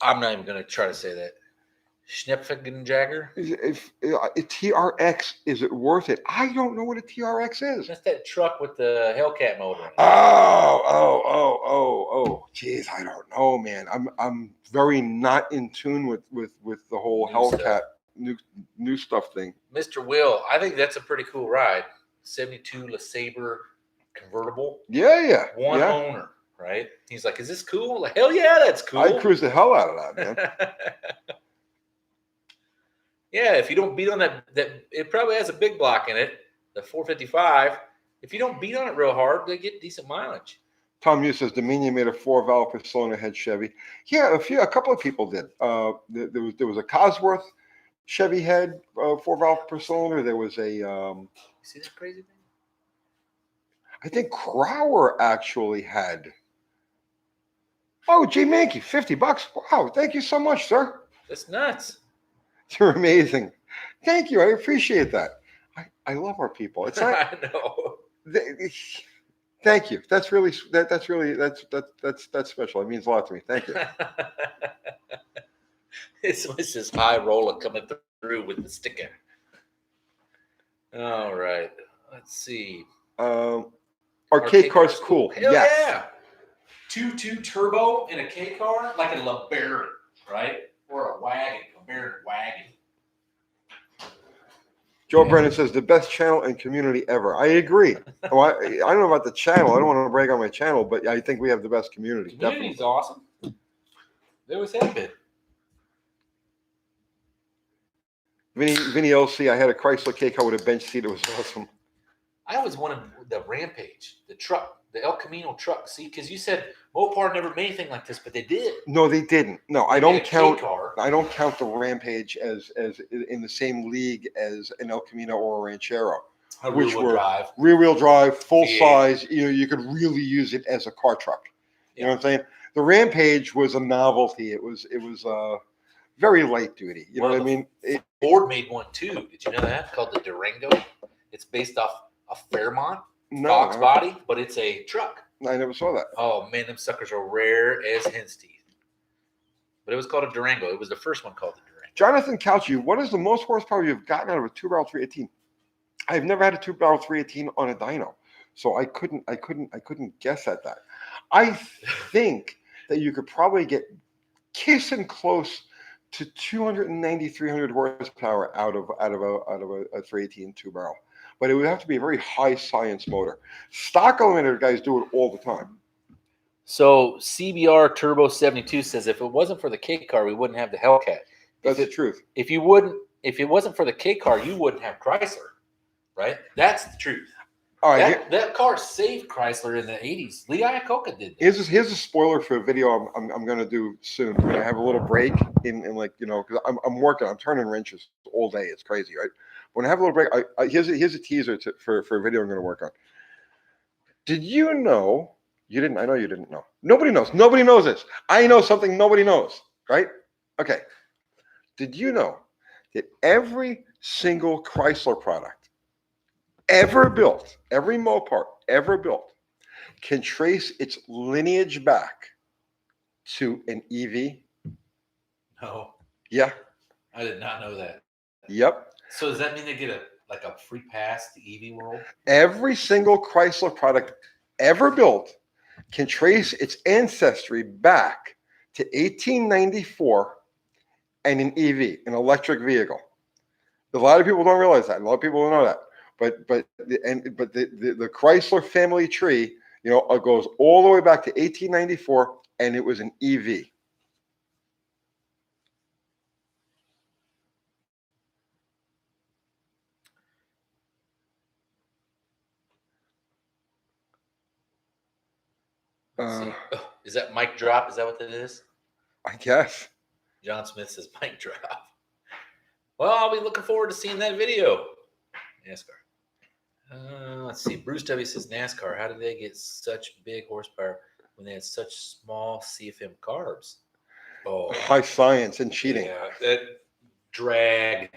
I'm not even going to try to say that. Schnepfenjagger. If a TRX, is it worth it? I don't know what a TRX is. That's that truck with the Hellcat motor in it. Oh. Jeez, I don't know, man. I'm very not in tune with the whole New Hellcat stuff. new stuff thing. Mr. Will, I think that's a pretty cool ride. 72 LeSabre convertible. Yeah. One owner, right? He's like, is this cool? Like, hell yeah, that's cool. I'd cruise the hell out of that, man. Yeah, if you don't beat on that it probably has a big block in it, the 455. If you don't beat on it real hard, they get decent mileage. Tom Hughes says Dominion made a 4-valve per cylinder head Chevy. Yeah, a couple of people did. There was a Cosworth Chevy head 4-valve per cylinder. There was a You see that crazy thing? I think Crower actually had. Oh, J Mankey, $50. Wow, thank you so much, sir. That's nuts. You're amazing. Thank you. I appreciate that. I love our people. It's not. I know. Thank you. That's really that's special. It means a lot to me. Thank you. It's this high roller coming through with the sticker. All right. Let's see. Arcade car's cool. Hell yes. yeah. 2.2 turbo in a K car, like a LeBaron, right? Or a wagon, LeBaron wagon. Joe Brennan says the best channel and community ever. I agree. Well, I don't know about the channel. I don't want to brag on my channel, but I think we have the best community. Community's definitely. awesome. They always have been. Vinny LC, I had a Chrysler K car with a bench seat. It was awesome. I always wanted the Rampage, the truck, the El Camino truck. See, because you said Mopar never made anything like this, but they did. No, they didn't. No, They I don't made a count. K-car. I don't count the Rampage as in the same league as an El Camino or a Ranchero, which rear-wheel were drive. rear-wheel drive, full V8. size. You could really use it as a car truck. You know what I'm saying? The Rampage was a novelty. It was very light duty. You know what I mean? Ford made one too. Did you know that? Called the Durango. It's based off a Fairmont box body, but it's a truck. I never saw that. Oh man, them suckers are rare as hen's teeth. But it was called a Durango. It was the first one called the Durango. Jonathan Couchy, what is the most horsepower you've gotten out of a 2-barrel 318? I've never had a 2-barrel 318 on a dyno, so I couldn't guess at that. I think that you could probably get kissing close to 290, 300 horsepower out of a 318 2-barrel, but it would have to be a very high science motor. Stock eliminator guys do it all the time. So CBR Turbo 72 says if it wasn't for the K car, we wouldn't have the Hellcat. That's the truth. If it wasn't for the K car, you wouldn't have Chrysler, right? That's the truth. All right, that car saved Chrysler in the 80s. Lee Iacocca did that. Here's a spoiler for a video I'm going to do soon. We're going to have a little break in like, because I'm working. I'm turning wrenches all day. It's crazy, right? When I have a little break, here's a teaser for a video I'm going to work on. Did you know? You didn't. I know you didn't know. Nobody knows. Nobody knows this. I know something nobody knows, right? Okay. Did you know that every single Chrysler product ever built, every Mopar ever built, can trace its lineage back to an EV? No. Yeah. I did not know that. Yep. So does that mean they get a free pass to EV world? Every single Chrysler product ever built can trace its ancestry back to 1894 and an EV, an electric vehicle. A lot of people don't realize that. A lot of people don't know that. But the Chrysler family tree, goes all the way back to 1894, and it was an EV. Is that mic drop? Is that what that is? I guess. John Smith says mic drop. Well, I'll be looking forward to seeing that video. NASCAR. Let's see. Bruce W says NASCAR. How did they get such big horsepower when they had such small CFM carbs? Oh, high science and cheating. Yeah, that drag,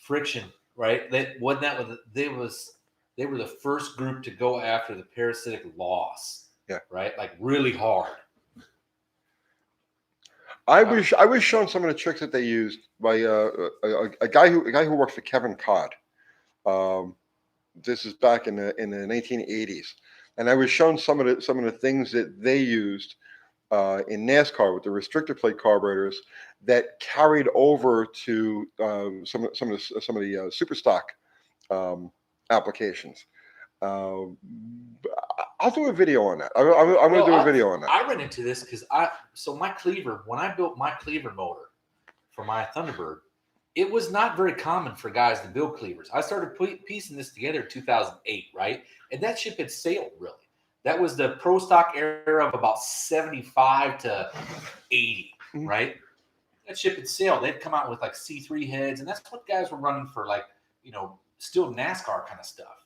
friction, right? They were the first group to go after the parasitic loss. Yeah. Right. Like really hard. I was shown some of the tricks that they used by a guy who worked for Kevin Codd. This is back in the 1980s, and I was shown some of the things that they used in NASCAR with the restrictor plate carburetors that carried over to some of the super stock applications. I'll do a video on that. I'm going to do a video on that. I ran into this because my Cleaver, when I built my Cleaver motor for my Thunderbird, it was not very common for guys to build Cleavers. I started piecing this together in 2008, right? And that ship had sailed, really. That was the pro stock era of about 75 to 80, right? That ship had sailed. They'd come out with like C3 heads, and that's what guys were running for, like, still NASCAR kind of stuff,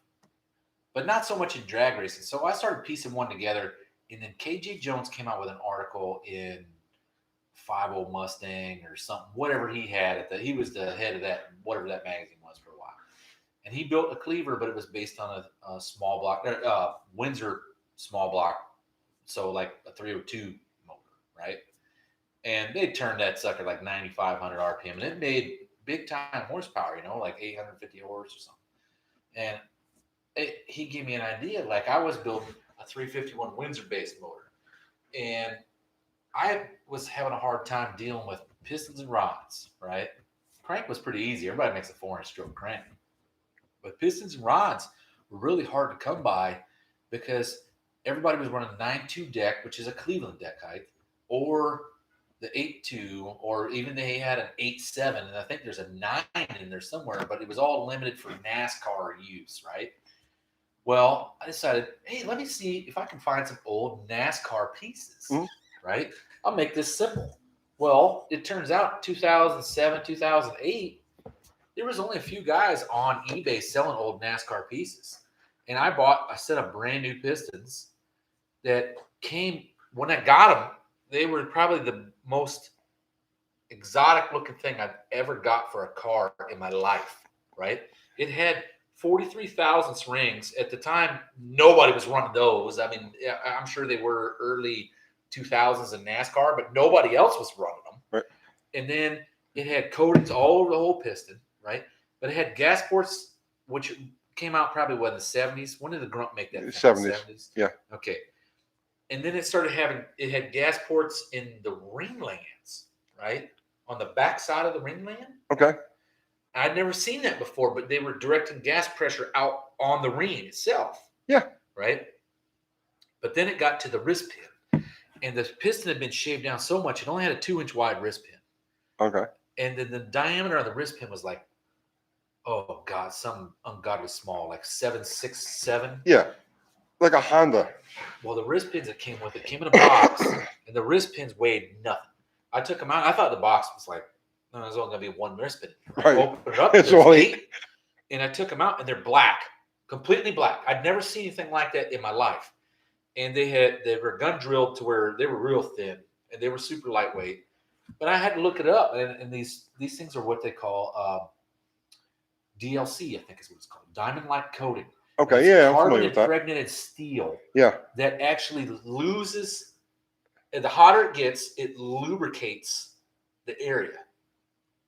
but not so much in drag racing. So I started piecing one together, and then KJ Jones came out with an article in 50 Mustang or something, whatever he had he was the head of that, whatever that magazine was for a while. And he built a Cleaver, but it was based on a small block, Windsor small block. So like a 302 motor, right? And they turned that sucker like 9,500 RPM, and it made big time horsepower, like 850 horse or something. And he gave me an idea. Like, I was building a 351 Windsor based motor, and I was having a hard time dealing with pistons and rods, right? Crank was pretty easy. Everybody makes a 4-inch stroke crank. But pistons and rods were really hard to come by because everybody was running 9.2 deck, which is a Cleveland deck height, or the 8.2, or even they had an 8.7, and I think there's a 9 in there somewhere, but it was all limited for NASCAR use, right? Well, I decided, hey, let me see if I can find some old NASCAR pieces, right? I'll make this simple. Well, it turns out 2007, 2008, there was only a few guys on eBay selling old NASCAR pieces. And I bought a set of brand new pistons that came, when I got them, they were probably the most exotic looking thing I've ever got for a car in my life, right? It had 43 thousandths rings. At the time, nobody was running those. I mean, I'm sure they were early 2000s in NASCAR, but nobody else was running them. Right. And then it had coatings all over the whole piston, right? But it had gas ports, which came out probably in the 70s. When did the Grunt make that? 70s. Yeah. Okay. And then it had gas ports in the ring lands, right? On the back side of the ring land. Okay. I'd never seen that before, but they were directing gas pressure out on the ring itself. Yeah. Right. But then it got to the wrist pin, and the piston had been shaved down so much, it only had a 2-inch wide wrist pin. Okay. And then the diameter of the wrist pin was like, oh God, some ungodly small, like 7.67. Yeah. Like a Honda. Well, the wrist pins that came with it came in a box, and the wrist pins weighed nothing. I took them out. I thought the box was like, no, there's only going to be one wrist pin. Right. Opened it up. It's all 8. And I took them out, and they're black, completely black. I'd never seen anything like that in my life. And they were gun drilled to where they were real thin, and they were super lightweight. But I had to look it up, and these things are what they call DLC, I think is what it's called, diamond-like coating. Okay, yeah, I'm familiar with that. Carbon-impregnated steel. Yeah. That actually loses. The hotter it gets, it lubricates the area,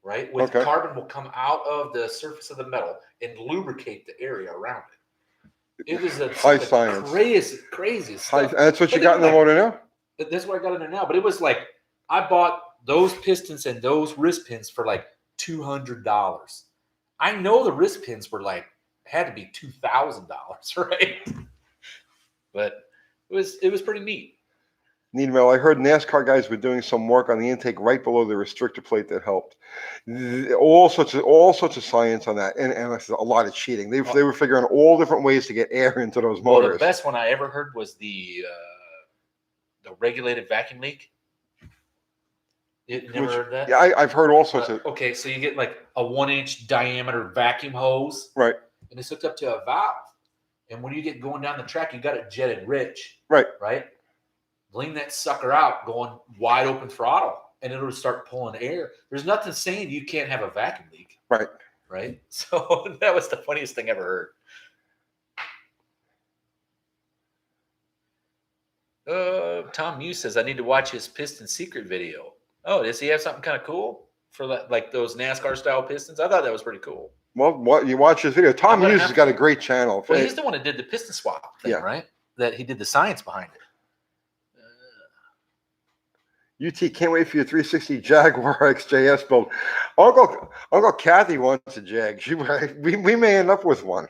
right? Carbon will come out of the surface of the metal and lubricate the area around it. It was high science, craziest stuff. That's what you got in the motor now? That's what I got in there now. But it was like, I bought those pistons and those wrist pins for like $200. I know the wrist pins were like, had to be $2,000, right? But it was pretty neat. Well, I heard NASCAR guys were doing some work on the intake right below the restrictor plate that helped. All sorts of science on that, and a lot of cheating. They were figuring all different ways to get air into those motors. Well, the best one I ever heard was the regulated vacuum leak. You never heard that? Yeah, I've heard all sorts of. Okay, so you get like a 1-inch diameter vacuum hose, right? And it's hooked up to a valve. And when you get going down the track, you got it jetted rich, right? Lean that sucker out, going wide open throttle, and it'll start pulling air. There's nothing saying you can't have a vacuum leak, right? So that was the funniest thing I ever heard. Tom Mew says I need to watch his Piston Secret video. Oh, does he have something kind of cool for that, like those NASCAR style pistons? I thought that was pretty cool. Well, what you watch this video? Tom gonna Hughes have has got to. a great channel. Well, he's the one that did the piston swap thing, Yeah. right? That he did the science behind it. UT can't wait for your 360 Jaguar XJS build. Uncle Kathy wants a Jag. We may end up with one.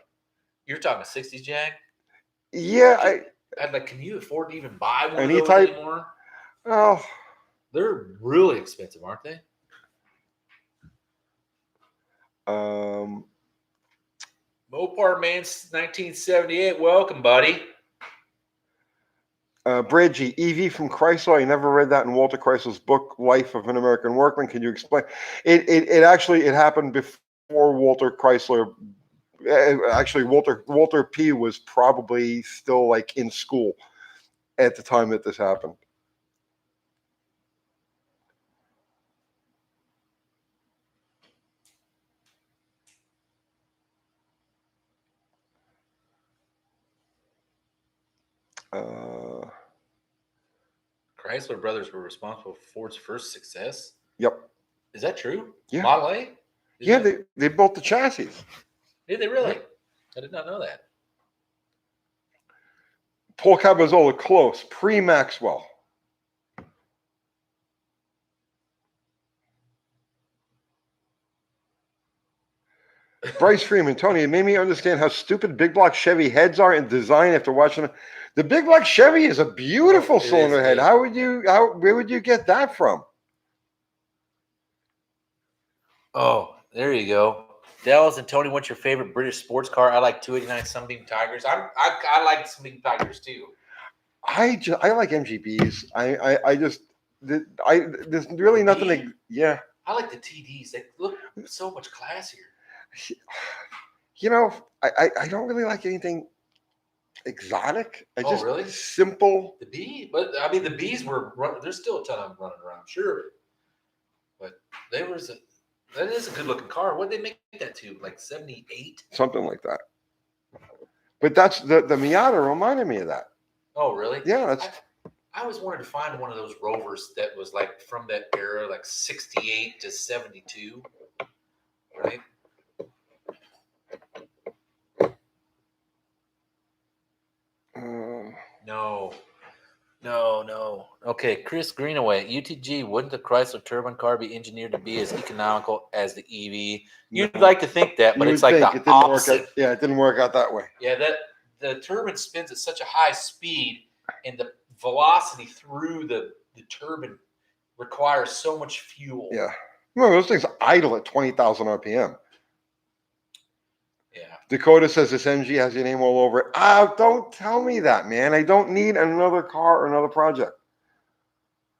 You're talking a 60s Jag? Yeah, Can you afford to even buy one An of those E-Type? anymore? oh, They're really expensive, aren't they? Mopar Man 1978. Welcome, buddy. Brad G, EV from Chrysler. I never read that in Walter Chrysler's book, Life of an American Workman. Can you explain? It actually happened before Walter Chrysler. Actually, Walter P was probably still like in school at the time that this happened. Chrysler brothers were responsible for Ford's first success. Yep. Is that true? Yeah. Model A? Yeah, they built the chassis. Did they really? Yeah. I did not know that. Paul Cabazzola, close, pre-Maxwell. Bryce Freeman, Tony, it made me understand how stupid big block Chevy heads are in design after watching them. The big block Chevy is a beautiful cylinder head. Where would you get that from? Oh, there you go. Dallas and Tony, what's your favorite British sports car? I like 289 Sunbeam Tigers. I like Sunbeam Tigers too. I like MGBs. There's really nothing. Yeah. I like the TDs. They look so much classier. You know, I don't really like anything exotic. Really? Simple. The B, but I mean the Bs there's still a ton of them running around, sure. But that is a good looking car. What did they make that to? Like 78? Something like that. But that's the Miata reminded me of that. Oh, really? Yeah, I always wanted to find one of those Rovers that was like from that era, like 68 to 72. Right? No. Okay, Chris Greenaway, UTG, wouldn't the Chrysler turbine car be engineered to be as economical as the EV? You'd like to think that, but it's like the opposite. It didn't work out that way. Yeah, the turbine spins at such a high speed, and the velocity through the turbine requires so much fuel. Yeah. Remember, those things idle at 20,000 RPM. Yeah. Dakota says this MG has your name all over it. Don't tell me that, man. I don't need another car or another project.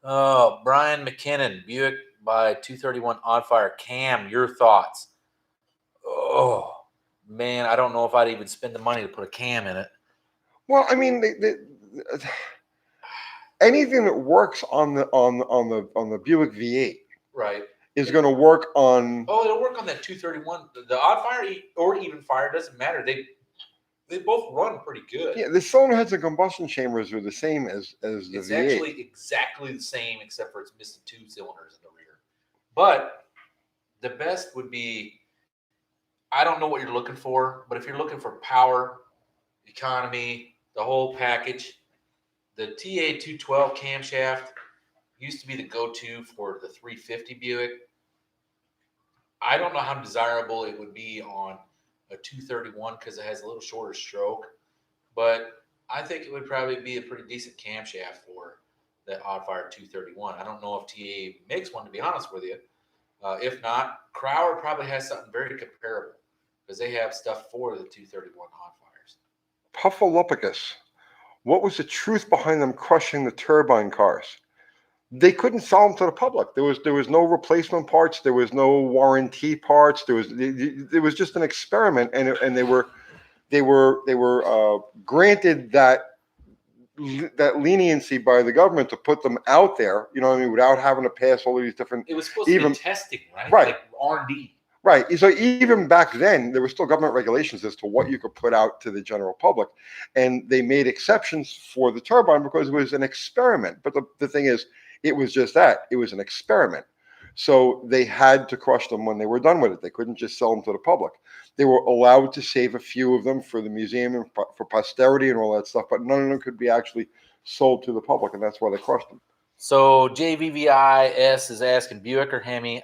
Oh, Brian McKinnon, Buick by 231 Oddfire. Cam, your thoughts? Oh, man, I don't know if I'd even spend the money to put a cam in it. Well, I mean, anything that works on the Buick V8, right, is going to work on. Oh, it'll work on that 231. The Oddfire or even Fire doesn't matter. They both run pretty good. Yeah, the cylinder heads and combustion chambers are the same as the it's V8. Actually exactly the same, except for it's missing 2 cylinders in the rear. But the best would be, I don't know what you're looking for, but if you're looking for power, economy, the whole package, the TA212 camshaft used to be the go-to for the 350 Buick. I don't know how desirable it would be on a 231 because it has a little shorter stroke, but I think it would probably be a pretty decent camshaft for that Oddfire 231. I don't know if TA makes one, to be honest with you. If not, Crowder probably has something very comparable because they have stuff for the 231 Oddfires. Puffalopicus. What was the truth behind them crushing the turbine cars? They couldn't sell them to the public. There was no replacement parts. There was no warranty parts. There was just an experiment, and they were granted that leniency by the government to put them out there. You know what I mean? Without having to pass all of these different. It was supposed to be testing, right? Right. Like R&D. Right. So even back then, there were still government regulations as to what you could put out to the general public. And they made exceptions for the turbine because it was an experiment. But the thing is, It was just that. It was an experiment. So they had to crush them when they were done with it. They couldn't just sell them to the public. They were allowed to save a few of them for the museum and for posterity and all that stuff, but none of them could be actually sold to the public, and that's why they crushed them. So JVVIS is asking Buick or Hemi.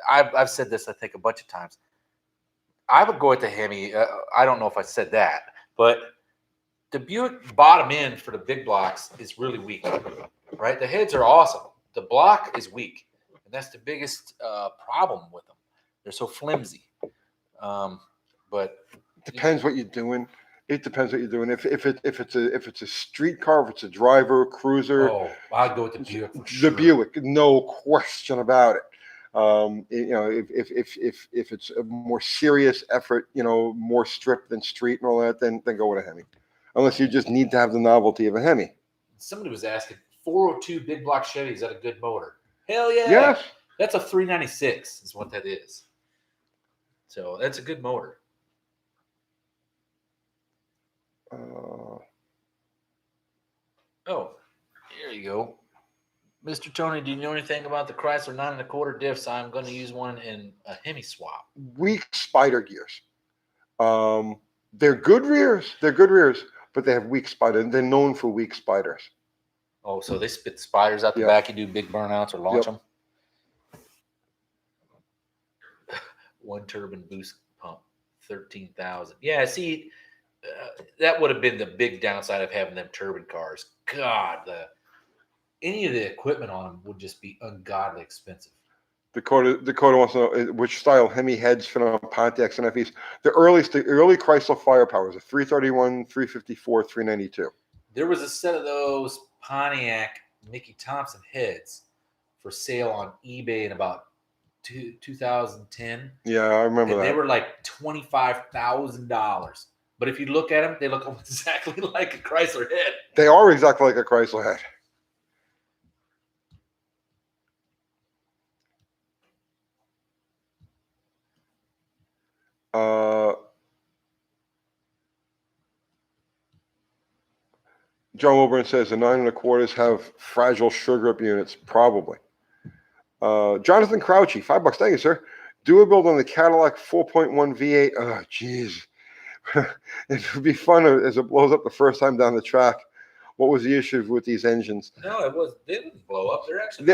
I've said this, I think, a bunch of times. I would go with the Hemi. I don't know if I said that, but the Buick bottom end for the big blocks is really weak, right? The heads are awesome. The block is weak, and that's the biggest problem with them. They're so flimsy. But Depends what you're doing. It depends what you're doing. If it's a street car, if it's a driver, cruiser, I'd go with the Buick. the Buick, no question about it. If it's a more serious effort, more strip than street and all that, then go with a Hemi. Unless you just need to have the novelty of a Hemi. Somebody was asking, 402 big block Chevy, is that a good motor? Hell yeah. Yes. That's a 396 is what that is. So that's a good motor. Here you go. Mr. Tony, do you know anything about the Chrysler 9 1/4 diffs? I'm going to use one in a Hemi swap. Weak spider gears. They're good rears. But they have weak spiders. They're known for weak spiders. Oh, so they spit spiders out the back. You do big burnouts or launch them? One turbine boost pump, 13,000. Yeah, see, that would have been the big downside of having them turbine cars. God, any of the equipment on them would just be ungodly expensive. Dakota wants to know which style Hemi heads fit on Pontiacs and FEs. The early Chrysler Firepower is a 331, 354, 392. There was a set of those Pontiac Mickey Thompson heads for sale on eBay in about 2010. Yeah, I remember that. They were like $25,000. But if you look at them, they look almost exactly like a Chrysler head. They are exactly like a Chrysler head. John Wilburn says the 9 1/4s have fragile sugar up units. Probably. Jonathan Crouchy, $5. Thank you, sir. Do a build on the Cadillac 4.1 V8. Oh, geez. It would be fun as it blows up the first time down the track. What was the issue with these engines? No, they didn't blow up. They're actually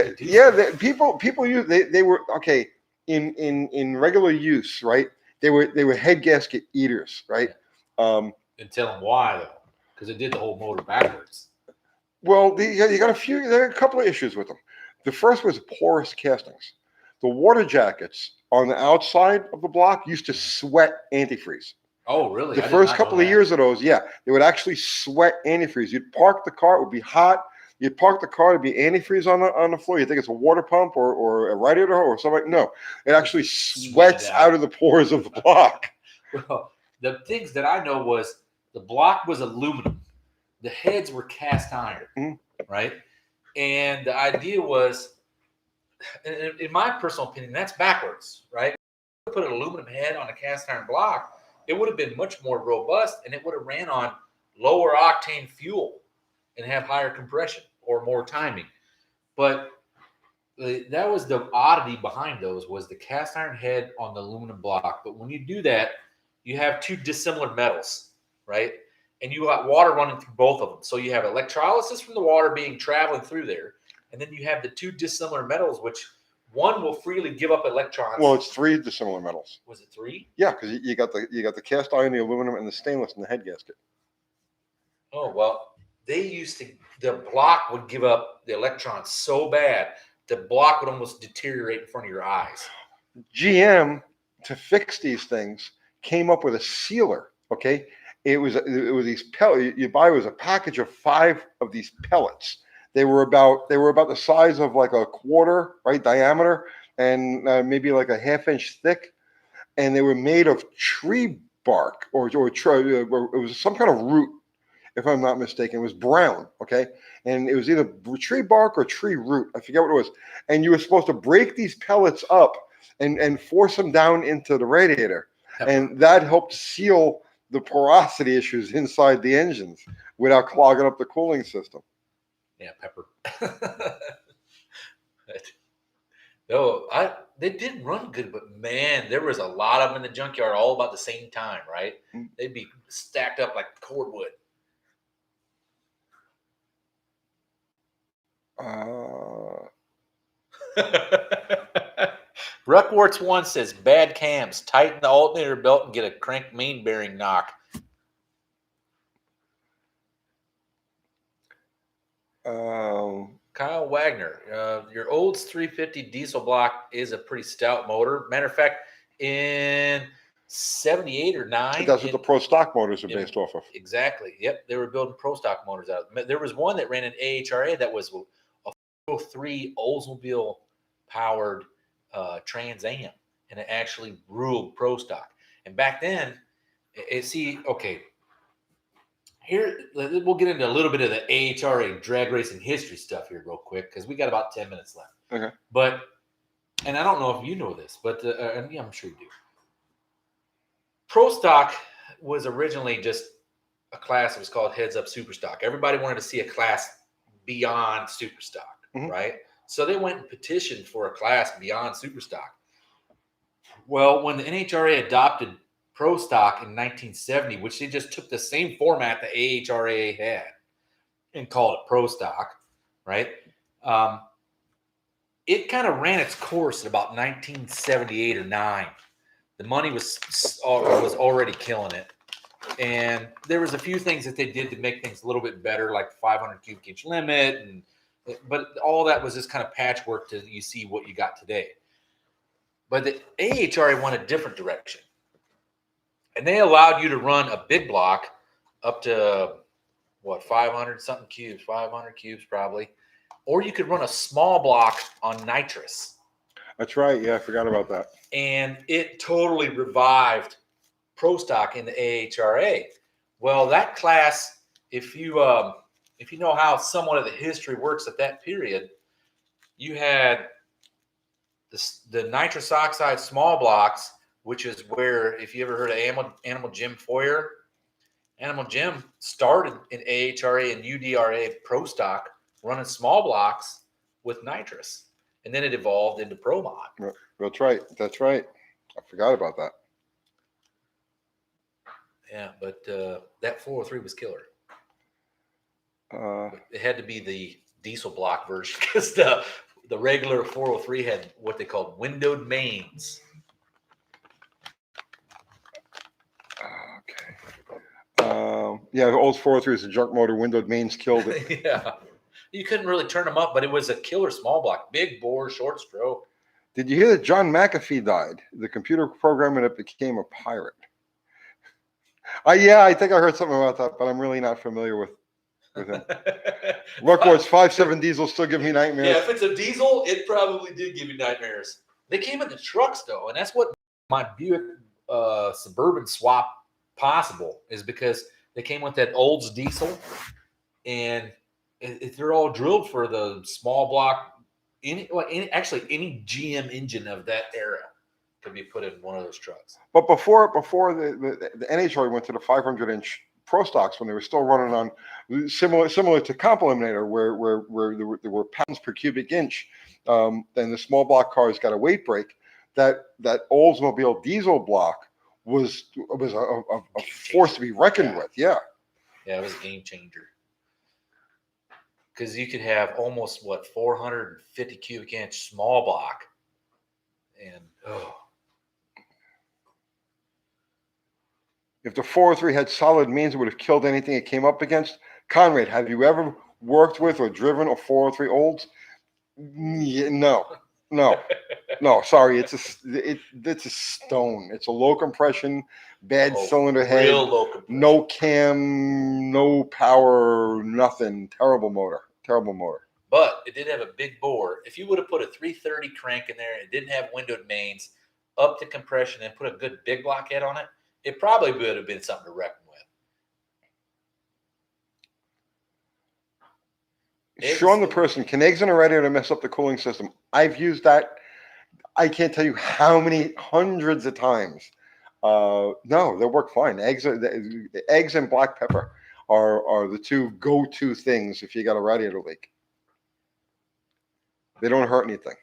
people use they were okay in regular use, right? They were head gasket eaters, right? And tell them why though, because it did the whole motor backwards. Well, you got there are a couple of issues with them. The first was porous castings. The water jackets on the outside of the block used to sweat antifreeze. Oh, really? The first couple of years of those, they would actually sweat antifreeze. You'd park the car, it would be hot. You'd park the car, it'd be antifreeze on the floor. You think it's a water pump or a radiator or something? No, it actually sweats out of the pores of the block. Well, the things that I know was the block was aluminum. The heads were cast iron, right? And the idea was, in my personal opinion, that's backwards, right? Put an aluminum head on a cast iron block, it would have been much more robust, and it would have ran on lower octane fuel and have higher compression or more timing. But that was the oddity behind those, was the cast iron head on the aluminum block. But when you do that, you have two dissimilar metals, right? And you got water running through both of them. So you have electrolysis from the water being traveling through there, and then you have the two dissimilar metals, which one will freely give up electrons. Well, it's 3 dissimilar metals. Was it 3? Yeah, because you got the cast iron, the aluminum, and the stainless in the head gasket. Oh, well, the block would give up the electrons so bad, the block would almost deteriorate in front of your eyes. GM, to fix these things, came up with a sealer, okay? It was these pellets. You buy a package of 5 of these pellets. They were about the size of like a quarter, right, diameter, and maybe like a ½ inch thick, and they were made of tree bark or it was some kind of root, if I'm not mistaken. It was brown, okay, and it was either tree bark or tree root. I forget what it was. And you were supposed to break these pellets up and force them down into the radiator, and that helped seal the porosity issues inside the engines without clogging up the cooling system. Yeah, pepper. No, they did run good, but man, there was a lot of them in the junkyard all about the same time, right? Mm. They'd be stacked up like cordwood. Uh, Ruckwarts one says bad cams. Tighten the alternator belt and get a crank main bearing knock. Kyle Wagner, your Olds 350 diesel block is a pretty stout motor. Matter of fact, in 78 or 9. that's what the pro stock motors are based off of. Exactly. Yep. They were building pro stock motors out. There was one that ran an AHRA that was a 403 Oldsmobile powered Trans Am, and it actually ruled pro stock. And back then, okay, here we'll get into a little bit of the AHRA drag racing history stuff here real quick because we got about 10 minutes left. Okay. But, and I don't know if you know this, but yeah, I'm sure you do. Pro stock was originally just a class that was called Heads Up Super Stock. Everybody wanted to see a class beyond super stock, right? So they went and petitioned for a class beyond super stock. Well, when the NHRA adopted pro stock in 1970, which they just took the same format the AHRA had and called it pro stock, right? It kind of ran its course at about 1978 or 9. The money was already killing it. And there was a few things that they did to make things a little bit better, like 500 cubic inch limit, but all that was just kind of patchwork till you see what you got today. But the AHRA went a different direction, and they allowed you to run a big block up to 500 something cubes, 500 cubes probably, or you could run a small block on nitrous. That's right. Yeah, I forgot about that. And it totally revived pro stock in the AHRA. Well, that class, if you know how somewhat of the history works at that period, you had the nitrous oxide small blocks, which is where, if you ever heard of Animal Jim Foyer, Animal Jim started in AHRA and UDRA pro stock running small blocks with nitrous, and then it evolved into pro mod. That's right. That's right. I forgot about that. Yeah, but that 403 was killer. It had to be the diesel block version because the regular 403 had what they called windowed mains. Okay. Yeah, the old 403 is a junk motor. Windowed mains killed it. Yeah. You couldn't really turn them up, but it was a killer small block. Big bore, short stroke. Did you hear that John McAfee died? The computer programmer that became a pirate. Yeah, I think I heard something about that, but I'm really not familiar with him. Ruckwarts 5.7 diesel still give me nightmares. Yeah, if it's a diesel, it probably did give you nightmares. They came in the trucks though, and that's what my Buick Suburban swap possible is because they came with that Olds diesel, and they're all drilled for the small block. Any GM engine of that era could be put in one of those trucks. But before the NHRA went to the 500-inch pro stocks, when they were still running on similar to Comp Eliminator, where there were pounds per cubic inch, then the small block cars got a weight break. That Oldsmobile diesel block was a force to be reckoned with. Yeah, it was a game changer. Because you could have almost 450 cubic inch small block, and if the 403 had solid mains, it would have killed anything it came up against. Conrad, have you ever worked with or driven a 403 Olds? No. Sorry, it's a stone. It's a low compression, bad cylinder head, real low compression. No cam, no power, nothing. Terrible motor. But it did have a big bore. If you would have put a 330 crank in there, it didn't have windowed mains, up to compression, and put a good big block head on it, it probably would have been something to reckon with. Sean the person, can eggs in a radiator mess up the cooling system? I've used that. I can't tell you how many hundreds of times. No, they work fine. Eggs and black pepper are the two go-to things if you got a radiator leak. They don't hurt anything.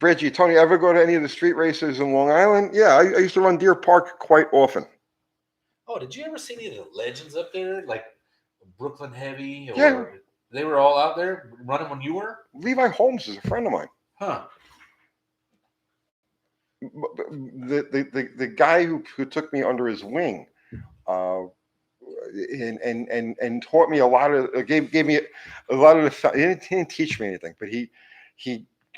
Bridgie, Tony, ever go to any of the street races in Long Island? Yeah, I used to run Deer Park quite often. Oh, did you ever see any of the legends up there, like Brooklyn Heavy? Or Yeah. They were all out there running when you were? Levi Holmes is a friend of mine. Huh. The guy who took me under his wing, and taught me a lot of gave me a lot of the. He didn't teach me anything, but he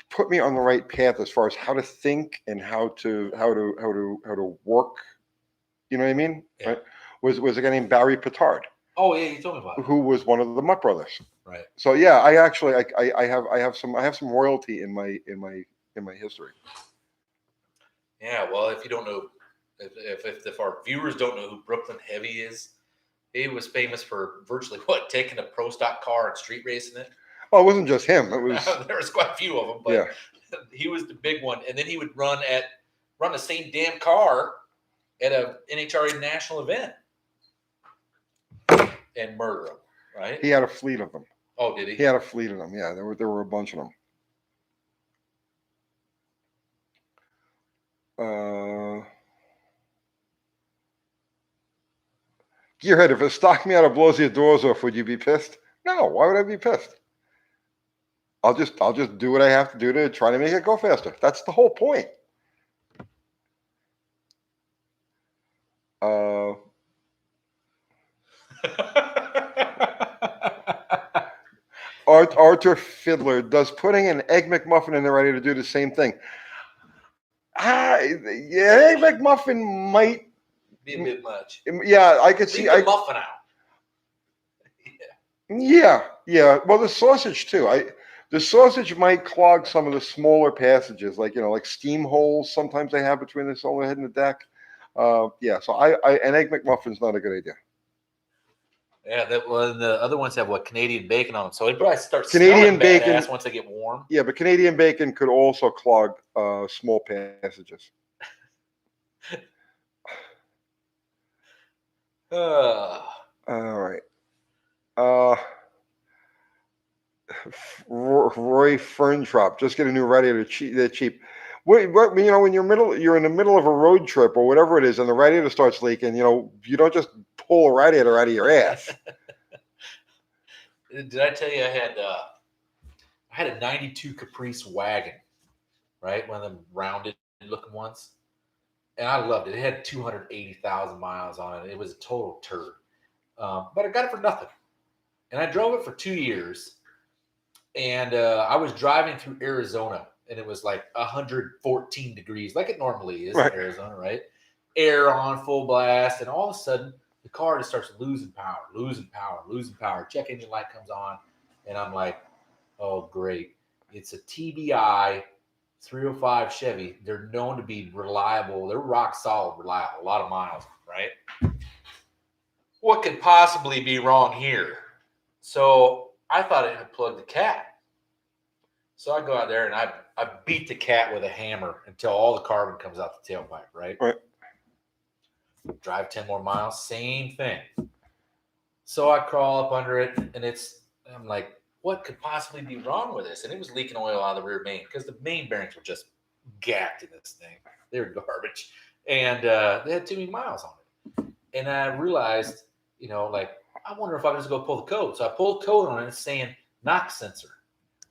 put me on the right path as far as how to think and how to work. You know what I mean? Yeah. Right? Was a guy named Barry Petard. Oh yeah, you told me about it. Who was one of the Mutt brothers. Right. So yeah, I actually I have some royalty in my history. Yeah, well, if you don't know, if our viewers don't know who Brooklyn Heavy is, he was famous for virtually taking a pro stock car and street racing it. Well, it wasn't just him. It was there was quite a few of them, but yeah. He was the big one. And then he would run the same damn car at a NHRA national event and murder them. Right? He had a fleet of them. Oh, did he? He had a fleet of them. Yeah, there were a bunch of them. Gearhead, if it stocked me out of blows your doors off, would you be pissed? No, why would I be pissed? I'll just do what I have to do to try to make it go faster. That's the whole point. Arthur Fiddler, does putting an Egg McMuffin in there ready to do the same thing? Yeah, Egg McMuffin might be a bit much. Yeah, I could see. Leave the muffin out. Yeah. Well, the sausage too. The sausage might clog some of the smaller passages, like like steam holes. Sometimes they have between the solar head and the deck. Yeah. So an Egg McMuffin's not a good idea. Yeah, the other ones have Canadian bacon on them, so it probably starts Canadian smelling bacon badass once they get warm. Yeah, but Canadian bacon could also clog small passages. All right. Roy Ferntrop, just get a new radiator. They're cheap. When you're in the middle of a road trip or whatever it is, and the radiator starts leaking, you don't just pull a radiator out of your ass. Did I tell you I had a '92 Caprice wagon, right? One of them rounded looking ones, and I loved it. It had 280,000 miles on it. It was a total turd, but I got it for nothing, and I drove it for 2 years. And I was driving through Arizona, and it was like 114 degrees, like it normally is in Arizona, right? Air on full blast, and all of a sudden, the car just starts losing power. Check engine light comes on, and I'm like, oh, great. It's a TBI 305 Chevy. They're known to be reliable. They're rock solid reliable, a lot of miles, right? What could possibly be wrong here? So I thought it had plugged the cat. So I go out there and I beat the cat with a hammer until all the carbon comes out the tailpipe, right? Drive 10 more miles, same thing. So I crawl up under it, and I'm like, what could possibly be wrong with this? And it was leaking oil out of the rear main because the main bearings were just gapped in this thing. They were garbage. And they had too many miles on it. And I realized, I wonder if I can just go pull the code. So I pulled the code on it, and it's saying knock sensor.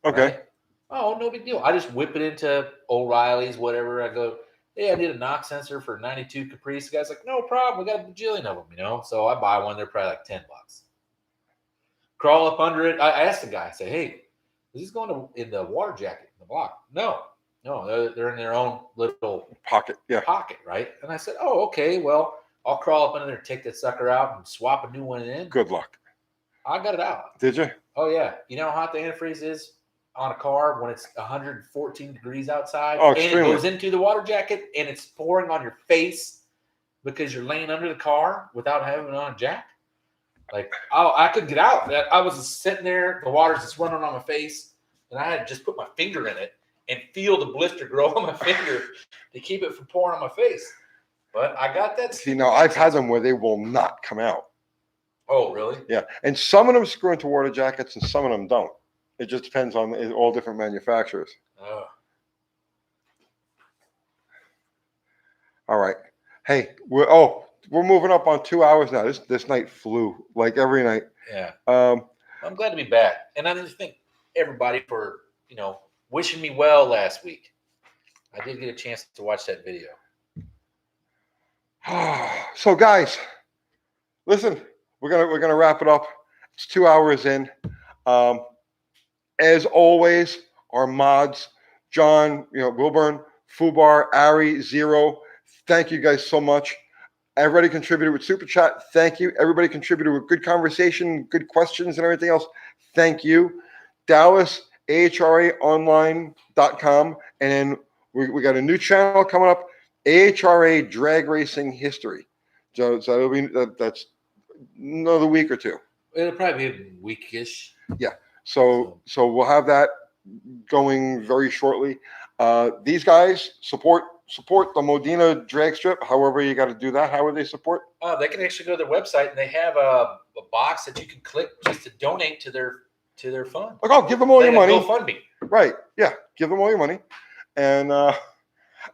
Okay. Right? Oh, no big deal. I just whip it into O'Reilly's, whatever. I go, hey, I need a knock sensor for 92 Caprice. The guy's like, no problem. We got a bajillion of them, So I buy one. They're probably like $10. Crawl up under it. I asked the guy, I say, hey, is this going in the water jacket in the block? No, they're in their own little pocket. Yeah. Pocket, right? And I said, oh, okay. Well, I'll crawl up under there, take that sucker out, and swap a new one in. Good luck. I got it out. Did you? Oh, yeah. You know how hot the antifreeze is on a car when it's 114 degrees outside? Oh, extremely. And it goes into the water jacket, and it's pouring on your face because you're laying under the car without having it on a jack? Like, I couldn't get out. I was just sitting there. The water's just running on my face, and I had to just put my finger in it and feel the blister grow on my finger to keep it from pouring on my face. But I got that. See, now I've had them where they will not come out. Oh, really? Yeah. And some of them screw into water jackets and some of them don't. It just depends on all different manufacturers. Oh, All right. Hey, we're moving up on 2 hours now. This night flew like every night. yeah. Um, I'm glad to be back, and I just thank everybody for wishing me well last week. I did get a chance to watch that video. so guys, listen, we're gonna wrap it up. It's 2 hours in. As always, our mods, John, Wilburn, Fubar, Ari, Zero. Thank you guys so much. Everybody contributed with super chat. Thank you. Everybody contributed with good conversation, good questions, and everything else. Thank you. Dallas, AHRAonline.com. And then we got a new channel coming up, AHRA Drag Racing History. So that'll be that's another week or two. It'll probably be a weekish. Yeah. So we'll have that going very shortly. These guys support the Modena drag strip. However, you got to do that. How would they support? They can actually go to their website, and they have a box that you can click just to donate to their fund. Like, oh, give them all your money. GoFundMe. Right. Yeah. Give them all your money. And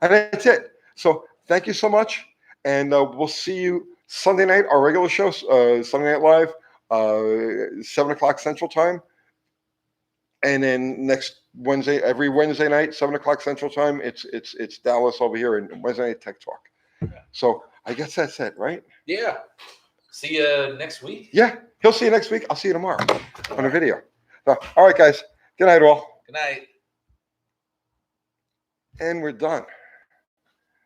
that's it. So thank you so much. And we'll see you Sunday night, our regular show, Sunday Night Live, 7 o'clock Central Time. And then next Wednesday, every Wednesday night, 7 o'clock Central Time, it's Dallas over here in Wednesday Night Tech Talk. Yeah. So I guess that's it, right? Yeah. See you next week. Yeah. He'll see you next week. I'll see you tomorrow on a video. So, all right, guys. Good night, all. Good night. And we're done.